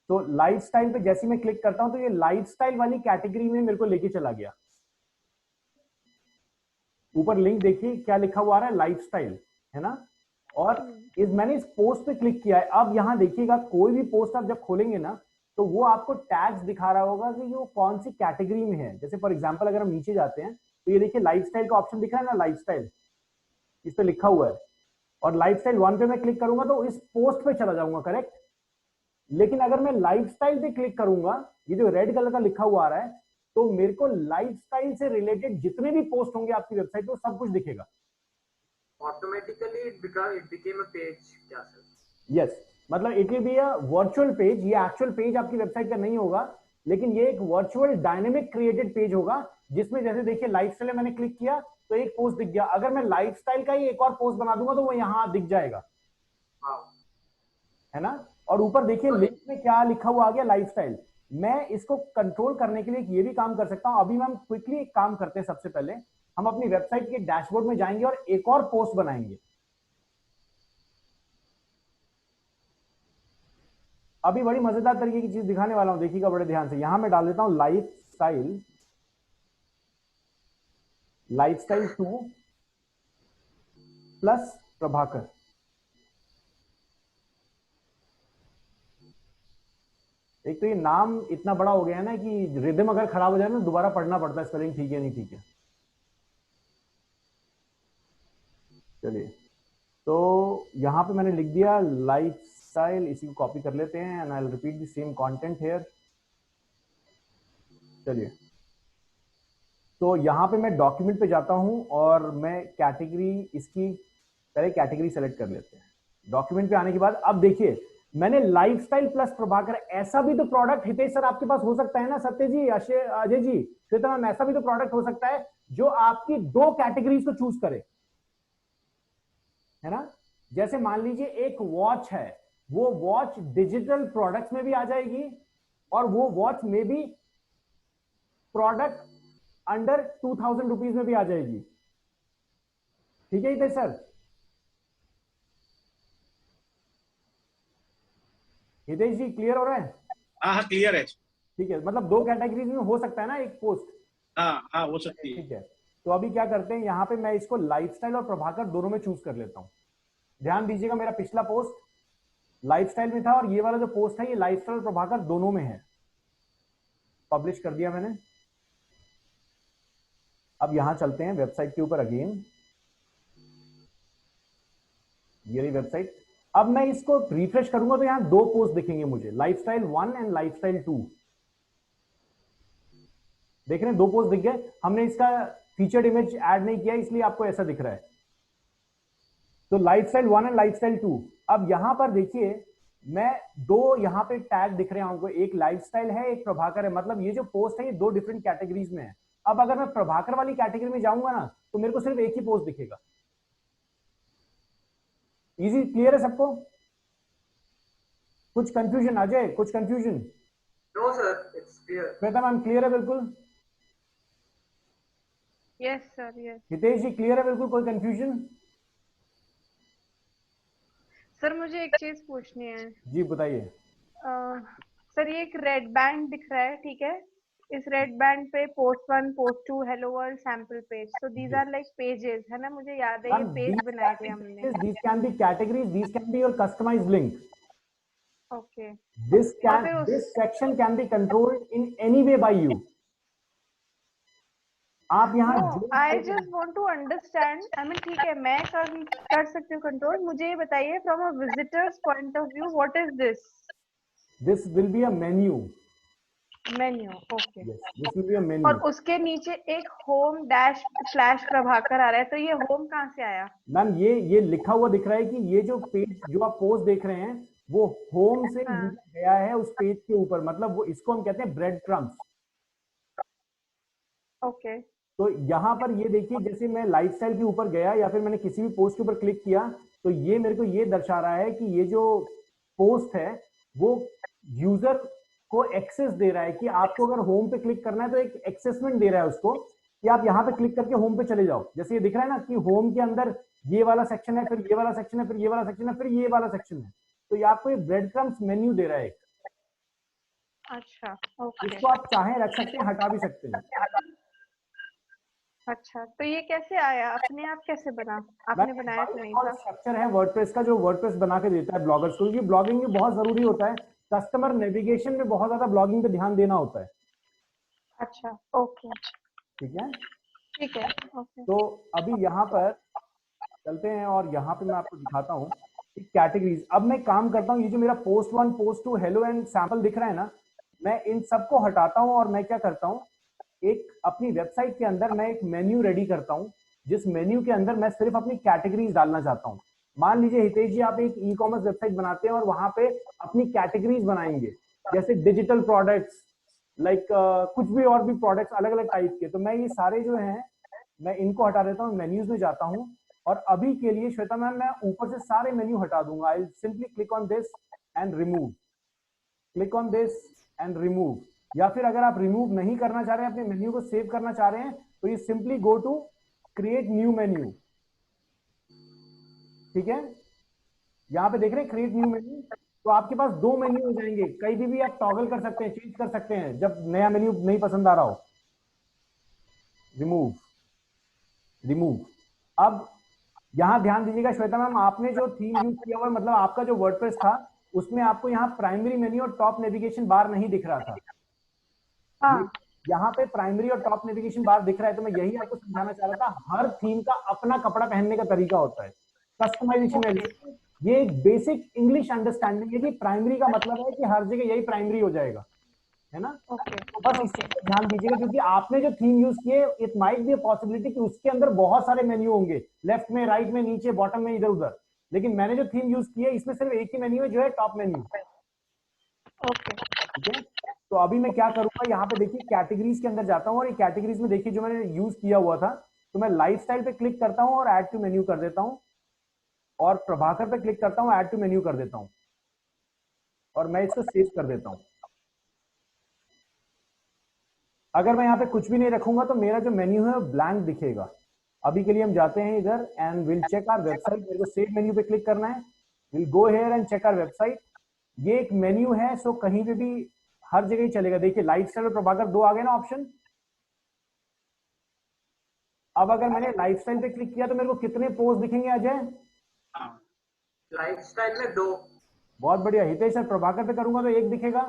तो लाइफस्टाइल पे जैसे मैं क्लिक करता हूं तो ये लाइफस्टाइल वाली कैटेगरी में मेरे को लेके चला गया। ऊपर लिंक देखिए क्या लिखा हुआ आ रहा है, लाइफस्टाइल, है ना। और मैंने इस पोस्ट पे क्लिक किया है। अब यहां देखिएगा, कोई भी पोस्ट आप जब खोलेंगे ना, तो तो वो आपको टैग्स दिखा रहा होगा कि वो कौन सी कैटेगरी में है। जैसे फॉर एग्जांपल अगर हम नीचे जाते हैं तो ये देखिए लाइफस्टाइल का ऑप्शन दिख रहा है ना, लाइफस्टाइल इस पे लिखा हुआ है, और लाइफस्टाइल 1 पे मैं क्लिक करूंगा तो इस पोस्ट पे चला जाऊंगा, करेक्ट। लेकिन अगर मैं लाइफस्टाइल पे क्लिक करूंगा, ये जो रेड कलर का लिखा हुआ आ रहा है, तो मेरे को लाइफस्टाइल से रिलेटेड जितने भी पोस्ट होंगे आपकी वेबसाइट पे सब कुछ दिखेगा। Automatically it became a page, क्या सर? यस, मतलब it will be a virtual page. ये एक्चुअल पेज आपकी वेबसाइट का नहीं होगा, लेकिन ये एक वर्चुअल डायनेमिक क्रिएटेड पेज होगा, जिसमें जैसे देखिए लाइफस्टाइल मैंने क्लिक किया तो एक पोस्ट दिख गया। अगर मैं लाइफस्टाइल का ही एक और पोस्ट बना दूंगा तो वो यहाँ दिख जाएगा, है ना। और ऊपर देखिए लिंक में क्या लिखा हुआ आ गया, लाइफस्टाइल। मैं इसको कंट्रोल करने के लिए ये भी काम कर सकता हूं। अभी हम क्विकली एक काम करते हैं, सबसे पहले हम अपनी वेबसाइट के डैशबोर्ड में जाएंगे और एक और पोस्ट बनाएंगे। अभी बड़ी मजेदार तरीके की चीज दिखाने वाला हूं, देखिएगा बड़े ध्यान से। यहां मैं डाल देता हूं लाइफस्टाइल 2 प्लस प्रभाकर। एक तो ये नाम इतना बड़ा हो गया है ना कि रिदम अगर खराब हो जाए ना दोबारा पढ़ना पड़ता है, स्पेलिंग ठीक है नहीं ठीक है। चलिए, तो यहां पे मैंने लिख दिया लाइफस्टाइल, इसी को कॉपी कर लेते हैं and I will repeat the same content here. चलिए, तो यहां पे मैं डॉक्यूमेंट पे जाता हूं और मैं कैटेगरी, इसकी पहले कैटेगरी सेलेक्ट कर लेते हैं। डॉक्यूमेंट पे आने के बाद अब देखिए मैंने लाइफस्टाइल प्लस प्रभाकर, ऐसा भी तो प्रोडक्ट हितेश सर आपके पास हो सकता है ना, सत्य जी, अजय जी, श्वेता मैम, ऐसा भी तो प्रोडक्ट हो सकता है जो आपकी 2 कैटेगरीज को चूज करे, है ना। जैसे मान लीजिए एक वॉच है, वो वॉच डिजिटल प्रोडक्ट्स में भी आ जाएगी और वो वॉच में भी प्रोडक्ट अंडर 2000 रुपीज में भी आ जाएगी। ठीक है हितेश सर? हितेश जी क्लियर हो रहा है? हाँ क्लियर है। ठीक है, मतलब 2 कैटेगरीज में हो सकता है ना एक पोस्ट। हाँ हो सकती है। ठीक है, तो अभी क्या करते हैं, यहाँ पे मैं इसको लाइफस्टाइल और प्रभाकर दोनों में चूज कर लेता हूँ। ध्यान दीजिएगा, मेरा पिछला पोस्ट लाइफस्टाइल में था और ये वाला जो पोस्ट है ये लाइफस्टाइल और प्रभाकर दोनों में है। पब्लिश कर दिया मैंने। अब यहां चलते हैं वेबसाइट के ऊपर अगेन, ये रही वेबसाइट। अब मैं इसको रिफ्रेश करूंगा तो यहां 2 पोस्ट दिखेंगे मुझे, लाइफस्टाइल 1 एंड लाइफस्टाइल 2। देख रहे हैं 2 पोस्ट दिख गए। हमने इसका फीचर्ड इमेज ऐड नहीं किया इसलिए आपको ऐसा दिख रहा है। तो लाइफस्टाइल 1 एंड लाइफस्टाइल 2। अब यहां पर देखिए मैं 2 यहां पे टैग दिख रहे हैं आपको, एक लाइफस्टाइल है एक प्रभाकर है, मतलब ये जो पोस्ट है ये 2 डिफरेंट कैटेगरीज में है। अब अगर मैं प्रभाकर वाली कैटेगरी में जाऊंगा ना तो मेरे को सिर्फ एक ही पोस्ट दिखेगा। इजी, क्लियर है सबको? कुछ कंफ्यूजन अजय, कुछ confusion? No sir, it's clear. Shweta ma'am clear है बिल्कुल? Yes sir, yes. Hitesh ji clear है बिल्कुल, कोई कंफ्यूजन? सर मुझे एक चीज पूछनी है। जी बताइए। सर ये एक रेड बैंड दिख रहा है, ठीक है। इस रेड बैंड पे post 1, post 2, hello world, sample page, so these are like pages, है ना। मुझे याद है ये पेज बनाए थे हमने। These can be categories, these can be your customized link. Okay. This section can be controlled in any way by you. आप यहाँ I just want to understand, I mean ठीक है मैं कर सकती हूँ कंट्रोल। मुझे ये बताइए from a visitors point of view, what is this? This will be a menu. Menu, okay. Yes, this will be a menu. और उसके नीचे एक होम डैश स्लैश प्रभाकर आ रहा है, तो ये होम कहाँ से आया? मैम ये लिखा हुआ दिख रहा है कि ये जो पेज जो आप पोस्ट देख रहे हैं वो होम से गया है उस पेज के ऊपर, मतलब वो इसको हम कहते हैं ब्रेड क्रम्स। ओके। तो यहाँ पर ये देखिए, जैसे मैं लाइफस्टाइल के ऊपर गया या फिर मैंने किसी भी पोस्ट के ऊपर क्लिक किया तो ये मेरे को ये दर्शा रहा है कि ये जो पोस्ट है वो यूजर को एक्सेस दे रहा है कि आपको अगर होम पे क्लिक करना है तो एक एक्सेसमेंट दे रहा है उसको कि आप यहाँ पे क्लिक करके होम पे चले जाओ। जैसे ये दिख रहा है ना कि होम के अंदर ये वाला सेक्शन है, फिर ये वाला सेक्शन है, फिर ये वाला सेक्शन है, फिर ये वाला सेक्शन है। तो ये आपको एक ब्रेड क्रम्स मेन्यू दे रहा है। अच्छा, ओके। इसको आप चाहे रख सकते हैं, हटा भी सकते हैं। अच्छा, तो ये कैसे आया? अपने आप कैसे बना? आपने बनाया तो नहीं था? स्ट्रक्चर है वर्डप्रेस का जो वर्डप्रेस बना के देता है ब्लॉगर्स को, क्योंकि ब्लॉगिंग में बहुत जरूरी होता है कस्टमर नेविगेशन में बहुत ज्यादा ब्लॉगिंग पे ध्यान देना होता है। अच्छा, ओके, ठीक है, ठीक है, ओके। तो अभी यहाँ पर चलते हैं और यहाँ पे मैं आपको दिखाता हूँ कि कैटेगरीज। अब मैं काम करता हूँ, ये जो मेरा post 1, post 2, hello and sample दिख रहा है ना, मैं इन सबको हटाता हूँ और मैं क्या करता हूँ, एक अपनी वेबसाइट के अंदर मैं एक मेन्यू रेडी करता हूँ, जिस मेन्यू के अंदर मैं सिर्फ अपनी कैटेगरीज डालना चाहता हूँ। मान लीजिए हितेश जी आप एक ई कॉमर्स वेबसाइट बनाते हैं और वहां पे अपनी कैटेगरीज बनाएंगे, जैसे डिजिटल प्रोडक्ट्स, लाइक कुछ भी और भी प्रोडक्ट्स अलग अलग टाइप के, तो मैं ये सारे जो हैं मैं इनको हटा देता हूँ, मेन्यूज में जाता हूँ और अभी के लिए श्वेता मैम मैं ऊपर से सारे मेन्यू हटा दूंगा। I simply click on this and remove, click on this and remove. या फिर अगर आप रिमूव नहीं करना चाह रहे हैं, अपने मेन्यू को सेव करना चाह रहे हैं, तो ये simply go to create new menu. ठीक है, यहाँ पे देख रहे हैं क्रिएट न्यू मेन्यू, तो आपके पास 2 मेन्यू हो जाएंगे, कहीं भी आप टॉगल कर सकते हैं, चेंज कर सकते हैं जब नया मेन्यू नहीं पसंद आ रहा हो। Remove, remove. अब यहाँ ध्यान दीजिएगा श्वेता मैम, आपने जो थीम यूज किया हुआ, मतलब आपका जो वर्डप्रेस था उसमें आपको यहाँ प्राइमरी मेन्यू और टॉप नेविगेशन बार नहीं दिख रहा था। हाँ, यहाँ पे प्राइमरी और टॉप नेविगेशन बार दिख रहा है, तो मैं यही आपको समझाना चाह रहा था, हर थीम का अपना कपड़ा पहनने का तरीका होता है, कस्टमाइजेशन है। ये एक बेसिक इंग्लिश अंडरस्टैंडिंग है कि प्राइमरी का मतलब है कि हर जगह यही प्राइमरी हो जाएगा, है ना। ओके, तो बस इस चीज पे ध्यान दीजिएगा, क्योंकि आपने जो थीम यूज किए, it might be a possibility कि उसके अंदर बहुत सारे मेन्यू होंगे, लेफ्ट में, राइट में, नीचे, बॉटम में, इधर उधर, लेकिन मैंने जो थीम यूज की है इसमें सिर्फ एक ही मेन्यू है, जो है टॉप मेन्यू। ओके, ठीक है, तो अभी मैं क्या करूंगा, यहाँ पे देखिए कैटेगरीज के अंदर जाता हूँ और ये कैटेगरीज में देखिए जो मैंने यूज किया हुआ था, तो मैं लाइफस्टाइल पे क्लिक करता हूँ और ऐड टू मेन्यू कर देता हूँ, और प्रभाकर पे क्लिक करता हूँ, ऐड टू मेन्यू कर देता हूँ, और मैं इसको सेव कर देता हूँ। अगर मैं यहाँ पे कुछ भी नहीं रखूंगा तो मेरा जो मेन्यू है वो ब्लैंक दिखेगा। अभी के लिए हम जाते हैं इधर and will check our website. मेरे को सेव मेन्यू पे क्लिक करना है, will go here and check our website. ये एक मेन्यू है, सो कहीं पे भी हर जगह ही चलेगा। देखिए लाइफस्टाइल और प्रभाकर 2 आ गए ना ऑप्शन। अब अगर मैंने लाइफस्टाइल पे क्लिक किया तो मेरे को कितने पोस्ट दिखेंगे अजय? लाइफस्टाइल में 2। बहुत बढ़िया। हितेश सर, प्रभाकर पे करूंगा तो 1 दिखेगा?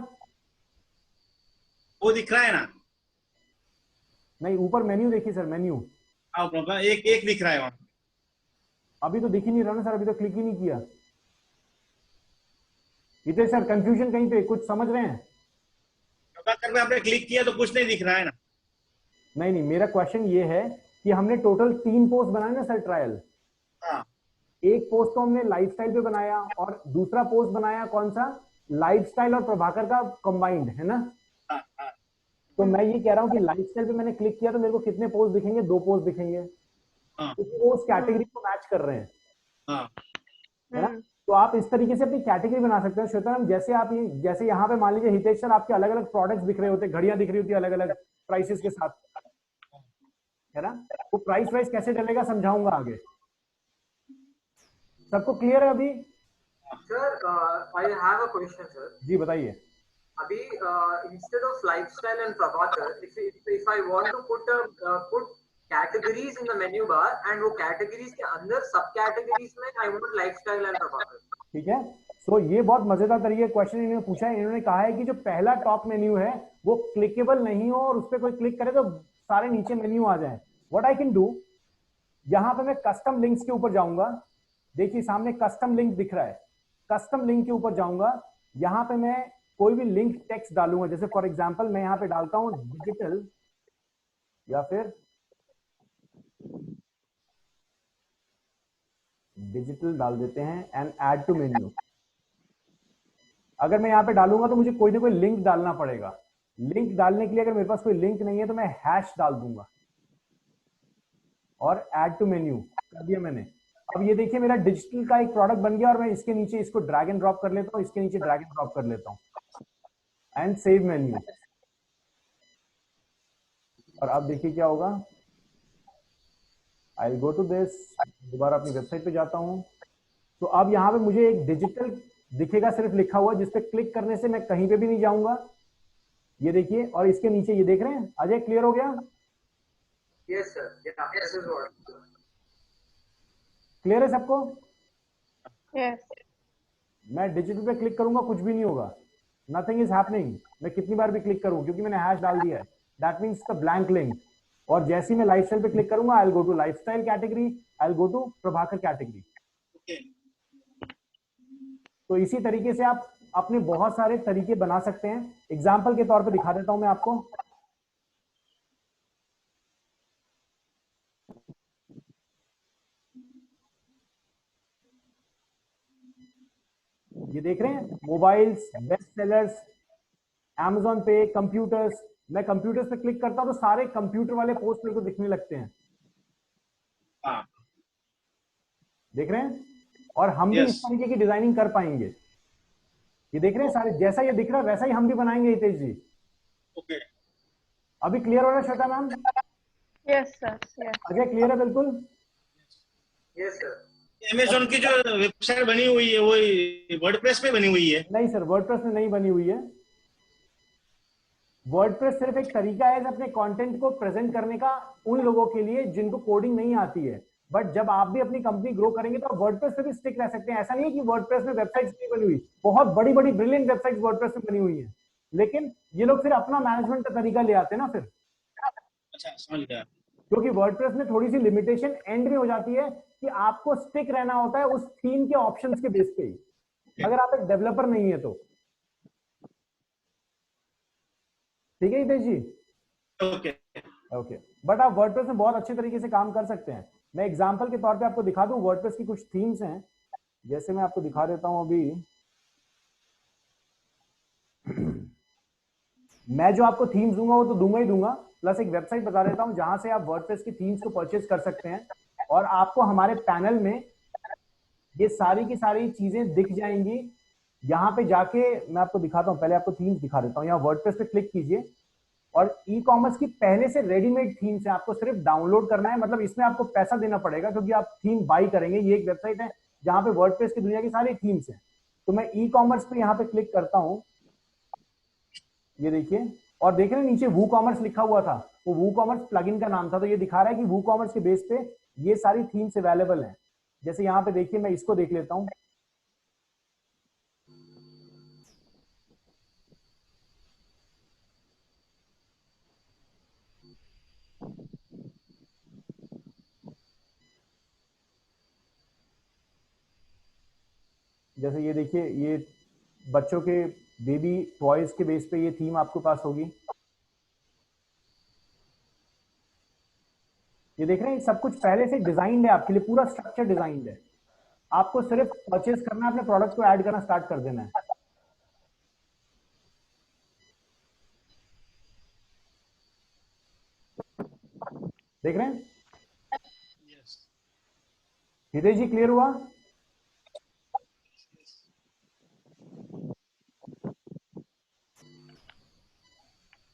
वो दिख रहा है ना? नहीं, ऊपर मेन्यू देखिए सर, मेन्यू। हाँ बाबा, एक एक दिख रहा है वहां। अभी तो दिख ही नहीं रहा ना सर, अभी तो क्लिक ही नहीं किया। हितेश सर कंफ्यूजन कहीं पे, कुछ समझ रहे हैं? प्रभाकर पे आपने क्लिक किया तो कुछ नहीं दिख रहा है ना? नहीं नहीं, मेरा क्वेश्चन ये है कि हमने टोटल 3 पोस्ट बनाए ना सर ट्रायल। हाँ, एक पोस्ट तो हमने लाइफस्टाइल पे बनाया और दूसरा पोस्ट बनाया कौन सा, लाइफस्टाइल और प्रभाकर का कंबाइंड, है ना। हाँ, हाँ, तो मैं ये कह रहा हूँ कि लाइफस्टाइल पे मैंने क्लिक किया तो मेरे को कितने पोस्ट दिखेंगे? 2 पोस्ट दिखेंगे, हाँ, क्योंकि वो उस कैटेगरी को मैच कर रहे हैं, हाँ, है ना। तो आप इस तरीके से अपनी कैटेगरी बना सकते हैं श्वेता मैम। जैसे आप ये, जैसे यहाँ पे मान लीजिए हितेश सर, आपके अलग अलग प्रोडक्ट्स दिख रहे होते, घड़ियां दिख रही होती है अलग अलग प्राइसेस के साथ, है ना। वो प्राइस वाइज कैसे डलेगा समझाऊंगा आगे। सबको क्लियर है अभी? Sir I have a question sir. जी बताइए। अभी instead of lifestyle and Prabhakar, if I want to put categories in the menu bar and वो categories के अंदर सब categories में I want lifestyle and Prabhakar. ठीक है, सो ये बहुत मजेदार तरीके क्वेश्चन इन्होंने पूछा है। इन्होंने कहा है कि जो पहला टॉप मेन्यू है वो क्लिकेबल नहीं हो और उस पर कोई क्लिक करे तो सारे नीचे मेन्यू आ जाए। व्हाट आई कैन डू, यहाँ पे मैं कस्टम लिंक्स के ऊपर जाऊंगा। देखिए सामने कस्टम लिंक दिख रहा है, कस्टम लिंक के ऊपर जाऊंगा। यहाँ पे मैं कोई भी लिंक टेक्स्ट डालूंगा, जैसे फॉर एग्जांपल मैं यहाँ पे डालता हूँ डिजिटल, या फिर डिजिटल डाल देते हैं एंड ऐड टू मेन्यू। अगर मैं यहाँ पे डालूंगा तो मुझे कोई ना कोई लिंक डालना पड़ेगा। लिंक डालने के लिए अगर मेरे पास कोई लिंक नहीं है तो मैं हैश डाल दूंगा और ऐड टू मेन्यू कर दिया मैंने। अब ये देखिए मेरा डिजिटल का एक प्रोडक्ट बन गया और मैं इसके नीचे इसको ड्रैग एंड ड्रॉप कर लेता हूँ, इसके नीचे ड्रैग एंड ड्रॉप कर लेता हूँ एंड सेव मेन्यू। और अब देखिए क्या होगा, I will go to this, दोबारा अपनी वेबसाइट पे जाता हूँ। तो अब यहाँ पे मुझे एक डिजिटल दिखेगा सिर्फ लिखा हुआ, जिस पे क्लिक करने से मैं कहीं पे भी नहीं जाऊंगा। ये देखिए, और इसके नीचे ये देख रहे हैं। अजय क्लियर हो गया? Yes sir. Yeah, this is what. Clear है सबको? यस, मैं डिजिटल पे क्लिक करूंगा कुछ भी नहीं होगा। Nothing is happening. मैं कितनी बार भी क्लिक करूं क्योंकि मैंने हैश डाल दिया है, that means the blank link. और जैसे ही मैं लाइफस्टाइल पे क्लिक करूंगा, I will go to lifestyle category, I will go to Prabhakar category. तो इसी तरीके से आप अपने बहुत सारे तरीके बना सकते हैं। एग्जाम्पल के तौर पे दिखा देता हूं मैं आपको। ये देख रहे हैं, मोबाइल्स, बेस्ट सेलर्स, Amazon पे, कंप्यूटर्स। मैं कंप्यूटर्स पे क्लिक करता हूं तो सारे कंप्यूटर वाले पोस्ट मेरे को दिखने लगते हैं। हाँ, देख रहे हैं, और हम भी इस तरीके की डिजाइनिंग कर पाएंगे। ये देख रहे हैं सारे, जैसा ये दिख रहा है वैसा ही हम भी बनाएंगे हितेश जी। ओके। अभी क्लियर हो रहा है Shweta ma'am? Yes sir, yes. Ajay clear है बिल्कुल? Yes sir. Amazon की जो वेबसाइट बनी हुई है वो वर्डप्रेस पे बनी हुई है? नहीं सर, वर्डप्रेस में नहीं बनी हुई है। वर्डप्रेस सिर्फ एक तरीका है अपने कंटेंट को प्रेजेंट करने का उन लोगों के लिए जिनको कोडिंग नहीं आती है। बट जब आप भी अपनी कंपनी ग्रो करेंगे तो आप वर्डप्रेस पे भी स्टिक रह सकते हैं। ऐसा नहीं है कि वर्डप्रेस में वेबसाइट्स नहीं बनी हुई, बहुत बड़ी बड़ी ब्रिलियंट वेबसाइट्स वर्डप्रेस में बनी हुई है, लेकिन ये लोग फिर अपना मैनेजमेंट का तरीका ले आते हैं ना फिर। अच्छा, समझ गया। क्योंकि वर्डप्रेस में थोड़ी सी लिमिटेशन एंड में हो जाती है कि आपको स्टिक रहना होता है उस थीम के ऑप्शंस के बेस पे ही, अगर आप एक डेवलपर नहीं है तो। ठीक है हितेश जी? ओके। ओके, बट आप वर्डप्रेस में बहुत अच्छे तरीके से काम कर सकते हैं। मैं एग्जांपल के तौर पे आपको दिखा दूं, वर्डप्रेस की कुछ थीम्स हैं, जैसे मैं आपको दिखा देता हूं अभी। मैं जो आपको थीम्स दूंगा वो तो दूंगा ही दूंगा, प्लस एक वेबसाइट बता देता हूं जहां से आप वर्डप्रेस की थीम्स को परचेज कर सकते हैं, और आपको हमारे पैनल में ये सारी की सारी चीजें दिख जाएंगी। यहाँ पे जाके मैं आपको दिखाता हूँ, पहले आपको थीम्स दिखा देता हूँ। यहाँ वर्डप्रेस पे क्लिक कीजिए और ई कॉमर्स की पहले से रेडीमेड थीम्स है, आपको सिर्फ डाउनलोड करना है। मतलब इसमें आपको पैसा देना पड़ेगा क्योंकि आप थीम बाई करेंगे। ये एक वेबसाइट है जहाँ पे वर्डप्रेस की दुनिया की सारी थीम्स हैं। तो मैं ई कॉमर्स पे यहाँ पे क्लिक करता हूँ, ये देखिए, और देख रहे हैं नीचे वू कॉमर्स लिखा हुआ था, वो वू कॉमर्स प्लगइन का नाम था। तो ये दिखा रहा है कि वू कॉमर्स के बेस पे ये सारी थीम्स अवेलेबल हैं। जैसे यहाँ पे देखिए, मैं इसको देख लेता हूँ। जैसे ये देखिए, ये बच्चों के बेबी टॉयज के बेस पे ये थीम आपके पास होगी। ये देख रहे हैं, सब कुछ पहले से डिजाइंड है आपके लिए, पूरा स्ट्रक्चर डिजाइंड है। आपको सिर्फ परचेज करना है, अपने प्रोडक्ट को ऐड करना स्टार्ट कर देना है। देख रहे हैं हितेश जी, क्लियर हुआ?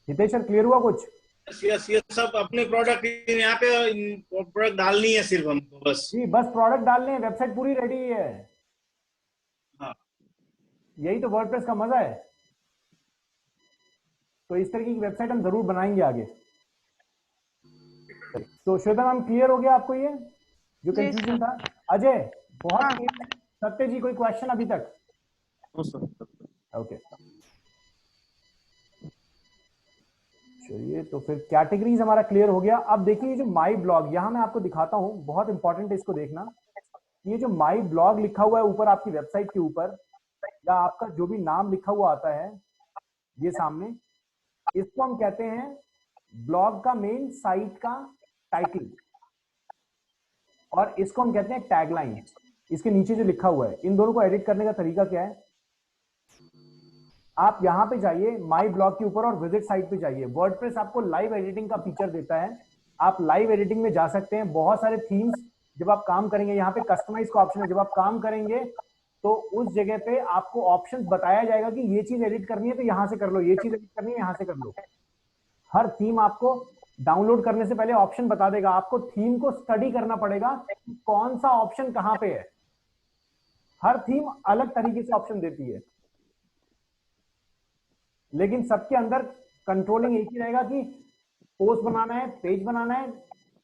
हितेश सर क्लियर हुआ कुछ? यस, ये सब अपने प्रोडक्ट यहाँ पे प्रोडक्ट डालनी है सिर्फ हमको, बस जी, बस प्रोडक्ट डालने हैं, वेबसाइट पूरी रेडी है। हाँ। यही तो वर्डप्रेस का मजा है। तो इस तरीके की वेबसाइट हम जरूर बनाएंगे आगे। तो श्वेता मैम, क्लियर हो गया आपको ये जो कंफ्यूजन था? अजय बहुत क्लियर है। सत्य जी, कोई क्वेश्चन अभी तक? ओके, चलिए, तो फिर कैटेगरीज हमारा क्लियर हो गया। अब देखिए, ये जो माई ब्लॉग, यहां मैं आपको दिखाता हूं, बहुत इंपॉर्टेंट है इसको देखना। ये जो माई ब्लॉग लिखा हुआ है ऊपर आपकी वेबसाइट के ऊपर, या आपका जो भी नाम लिखा हुआ आता है ये सामने, इसको हम कहते हैं ब्लॉग का मेन साइट का टाइटल, और इसको हम कहते हैं टैगलाइन। इसके नीचे जो लिखा हुआ है, इन दोनों को एडिट करने का तरीका क्या है? आप यहां पे जाइए माई ब्लॉग के ऊपर और विजिट साइट पे जाइए। वर्डप्रेस आपको लाइव एडिटिंग का फीचर देता है, आप लाइव एडिटिंग में जा सकते हैं। बहुत सारे थीम्स जब आप काम करेंगे, यहाँ पे कस्टमाइज का ऑप्शन है, जब आप काम करेंगे तो उस जगह पे आपको ऑप्शन बताया जाएगा कि ये चीज एडिट करनी है तो यहां से कर लो, ये चीज एडिट करनी है यहां से कर लो। हर थीम आपको डाउनलोड करने से पहले ऑप्शन बता देगा। आपको थीम को स्टडी करना पड़ेगा कि कौन सा ऑप्शन कहां पे है। हर थीम अलग तरीके से ऑप्शन देती है, लेकिन सबके अंदर कंट्रोलिंग एक ही रहेगा कि पोस्ट बनाना है, पेज बनाना है,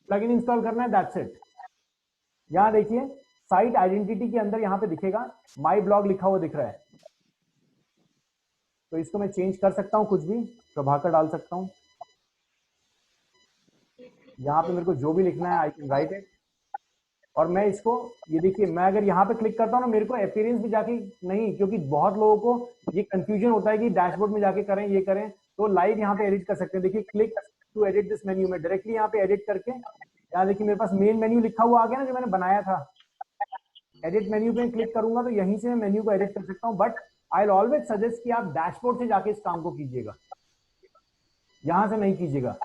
प्लगइन इंस्टॉल करना है, दैट्स इट। यहां देखिए, साइट आइडेंटिटी के अंदर यहां पे दिखेगा माई ब्लॉग लिखा हुआ दिख रहा है। तो इसको मैं चेंज कर सकता हूँ, कुछ भी प्रभाकर डाल सकता हूँ। यहाँ पे मेरे को जो भी लिखना है आई कैन राइट इट। और मैं इसको, ये देखिए मैं अगर यहाँ पे क्लिक करता हूँ ना, मेरे को अपीयरेंस भी जाके नहीं, क्योंकि बहुत लोगों को ये कंफ्यूजन होता है कि डैशबोर्ड में जाके करें ये करें, तो लाइव यहाँ पे एडिट कर सकते हैं। देखिए click to edit this menu में डायरेक्टली यहाँ पे एडिट करके, यहाँ देखिए मेरे पास मेन मेन्यू लिखा हुआ आ गया ना जो मैंने बनाया था। एडिट मेन्यू पे क्लिक करूंगा तो यहीं से मैं मेन्यू को एडिट कर सकता हूँ, but I will always suggest कि आप डैशबोर्ड से जाके इस काम को कीजिएगा, यहां से नहीं कीजिएगा।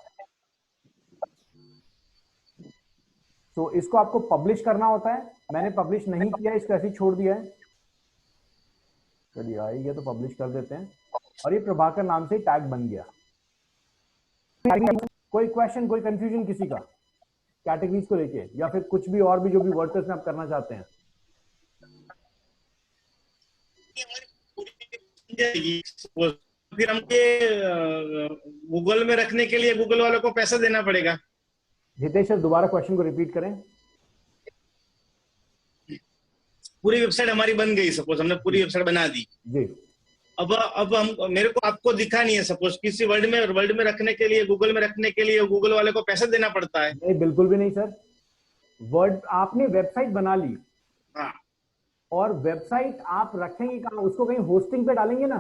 तो इसको आपको पब्लिश करना होता है, मैंने पब्लिश नहीं किया, इसको ऐसे ही छोड़ दिया है। चलिए आ गया तो पब्लिश कर देते हैं, और ये प्रभाकर नाम से टैग बन गया। कोई क्वेश्चन, कोई कंफ्यूजन किसी का कैटेगरीज को लेके, या फिर कुछ भी और भी जो भी वर्डप्रेस में आप करना चाहते हैं? फिर हमको गूगल में रखने के लिए गूगल वालों को पैसा देना पड़ेगा? हितेश सर दोबारा क्वेश्चन को रिपीट करें। पूरी वेबसाइट हमारी बन गई, सपोज हमने पूरी वेबसाइट बना दी जी। अब हम, मेरे को आपको दिखा नहीं है, सपोज किसी वर्ल्ड में रखने के लिए, गूगल में रखने के लिए गूगल वाले को पैसा देना पड़ता है? नहीं बिल्कुल भी नहीं सर। वर्ड, आपने वेबसाइट बना ली, हाँ, और वेबसाइट आप रखेंगे कहाँ, उसको कहीं होस्टिंग पे डालेंगे ना,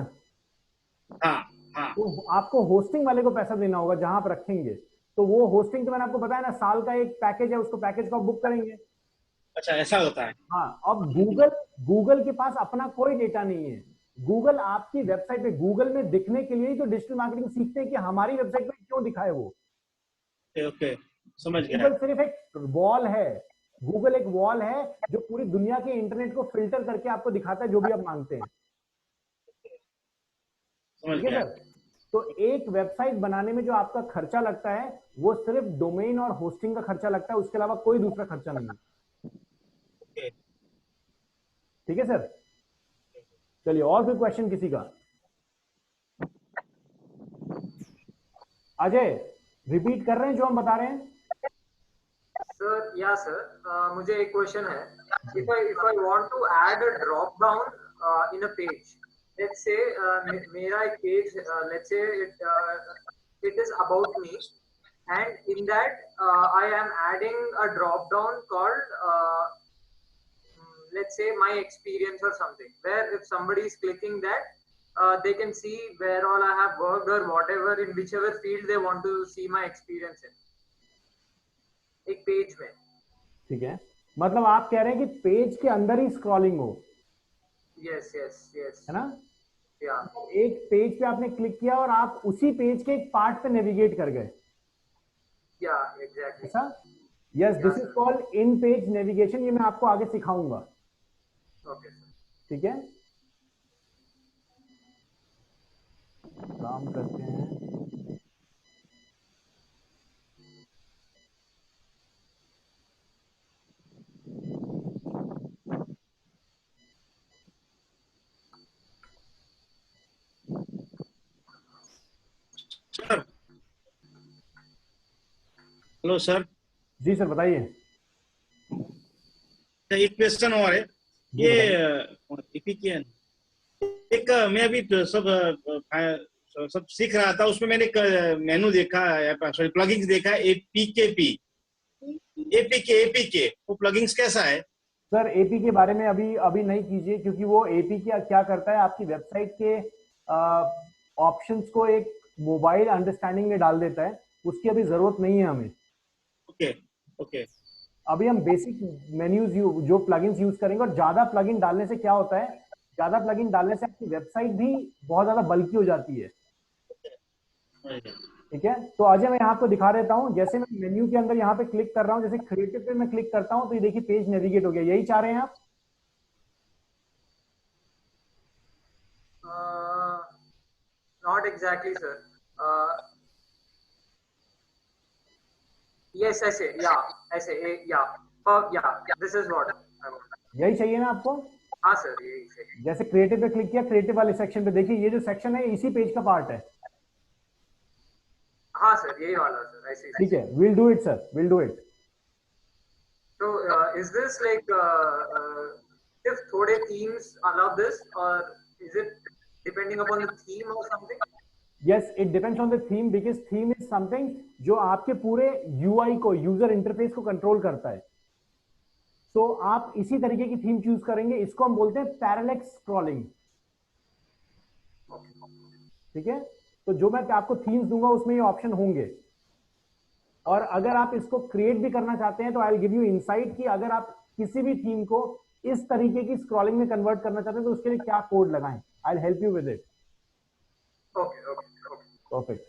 हाँ, हाँ। तो आपको होस्टिंग वाले को पैसा देना होगा जहां आप रखेंगे। तो वो होस्टिंग तो मैंने आपको बताया ना, साल का एक पैकेज है, उसको पैकेज को आप बुक करेंगे। अच्छा, ऐसा होता है? हाँ, अब गूगल के पास अपना कोई डेटा नहीं है। गूगल आपकी वेबसाइट पे, गूगल में दिखने के लिए ही तो डिजिटल मार्केटिंग सीखते हैं कि हमारी वेबसाइट पे क्यों दिखाए वो। ओके, समझ गया। गूगल सिर्फ एक वॉल है, गूगल एक वॉल है जो पूरी दुनिया के इंटरनेट को फिल्टर करके आपको दिखाता है जो भी आप मांगते हैं। ठीक है सर? तो एक वेबसाइट बनाने में जो आपका खर्चा लगता है वो सिर्फ डोमेन और होस्टिंग का खर्चा लगता है, उसके अलावा कोई दूसरा खर्चा नहीं है। ठीक है सर? चलिए और कोई क्वेश्चन किसी का? अजय रिपीट कर रहे हैं जो हम बता रहे हैं? सर या सर, मुझे एक क्वेश्चन है। if I want to add a drop down in a page, let's say मेरा एक page, let's say it is about me, and in that I am adding a drop down called let's say my experience or something, where if somebody is clicking that they can see where all I have worked or whatever, in whichever field they want to see my experience in, एक page में। ठीक है, मतलब आप कह रहे हैं कि पेज के अंदर ही स्क्रॉलिंग हो? यस यस यस, है ना? या एक पेज पे आपने क्लिक किया और आप उसी पेज के एक पार्ट पे नेविगेट कर गए। या एग्जैक्टली। ऐसा? Yes, this is called in page navigation. ये मैं आपको आगे सिखाऊंगा। ओके, ठीक है, काम करते हैं। Sir, hello sir. जी सर बताइए। एक क्वेश्चन और है, ये एक मैं अभी सब सीख रहा था, उसमें मैंने एक मेनू देखा, सॉरी प्लगइन्स देखा, एपीके वो प्लगइन्स कैसा है? सर एपी के बारे में अभी नहीं कीजिए, क्योंकि वो एपी क्या करता है, आपकी वेबसाइट के ऑप्शंस को एक मोबाइल अंडरस्टैंडिंग में डाल देता है, उसकी अभी जरूरत नहीं है हमें। Okay okay. अभी हम बेसिक मेन्यूज जो प्लगइन्स यूज करेंगे, और ज्यादा प्लगइन डालने से क्या होता है, ज्यादा प्लगइन डालने से आपकी वेबसाइट भी बहुत ज्यादा बल्की हो जाती है। ठीक है, तो अजय मैं यहाँ आपको दिखा देता हूँ। जैसे मैं मेन्यू के अंदर यहाँ पे क्लिक कर रहा हूँ, जैसे क्रिएटिव पे मैं क्लिक करता हूँ तो ये देखिए पेज नेविगेट हो गया। यही चाह रहे हैं आप? Not exactly sir. यस, ऐसे या ऐसे या this is what I want. यही चाहिए ना आपको? हाँ सर, यही चाहिए। जैसे क्रिएटिव पे क्लिक किया, क्रिएटिव वाले सेक्शन पे देखिए ये जो सेक्शन है इसी पेज का पार्ट है। हाँ सर, यही वाला सर, ऐसे। ठीक है, will do it sir, will do it. तो इज दिस लाइक if थोड़े themes allow this, or is it depending upon the theme or something? Yes, it depends on the theme because theme is something जो आपके पूरे UI को, user interface को control करता है. So आप इसी तरीके की थीम चूज करेंगे. इसको हम बोलते हैं पैरेलल स्क्रॉलिंग. ठीक है, तो जो मैं आपको थीम्स दूंगा उसमें ये ऑप्शन होंगे. और अगर आप इसको क्रिएट भी करना चाहते हैं तो I will give you insight कि अगर आप किसी भी थीम को इस तरीके की स्क्रॉलिंग में कन्वर्ट करना चाहते हैं तो उसके लिए क्या कोड लगाएं. I will help you with it. Perfect.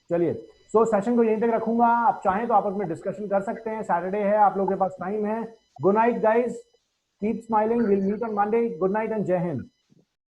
चलिए, सो सेशन को यहीं तक रखूंगा. आप चाहें तो आपस में डिस्कशन कर सकते हैं. सैटरडे है, आप लोगों के पास टाइम है. Good night guys, keep smiling. Will meet on Monday. Good night and जय हिंद.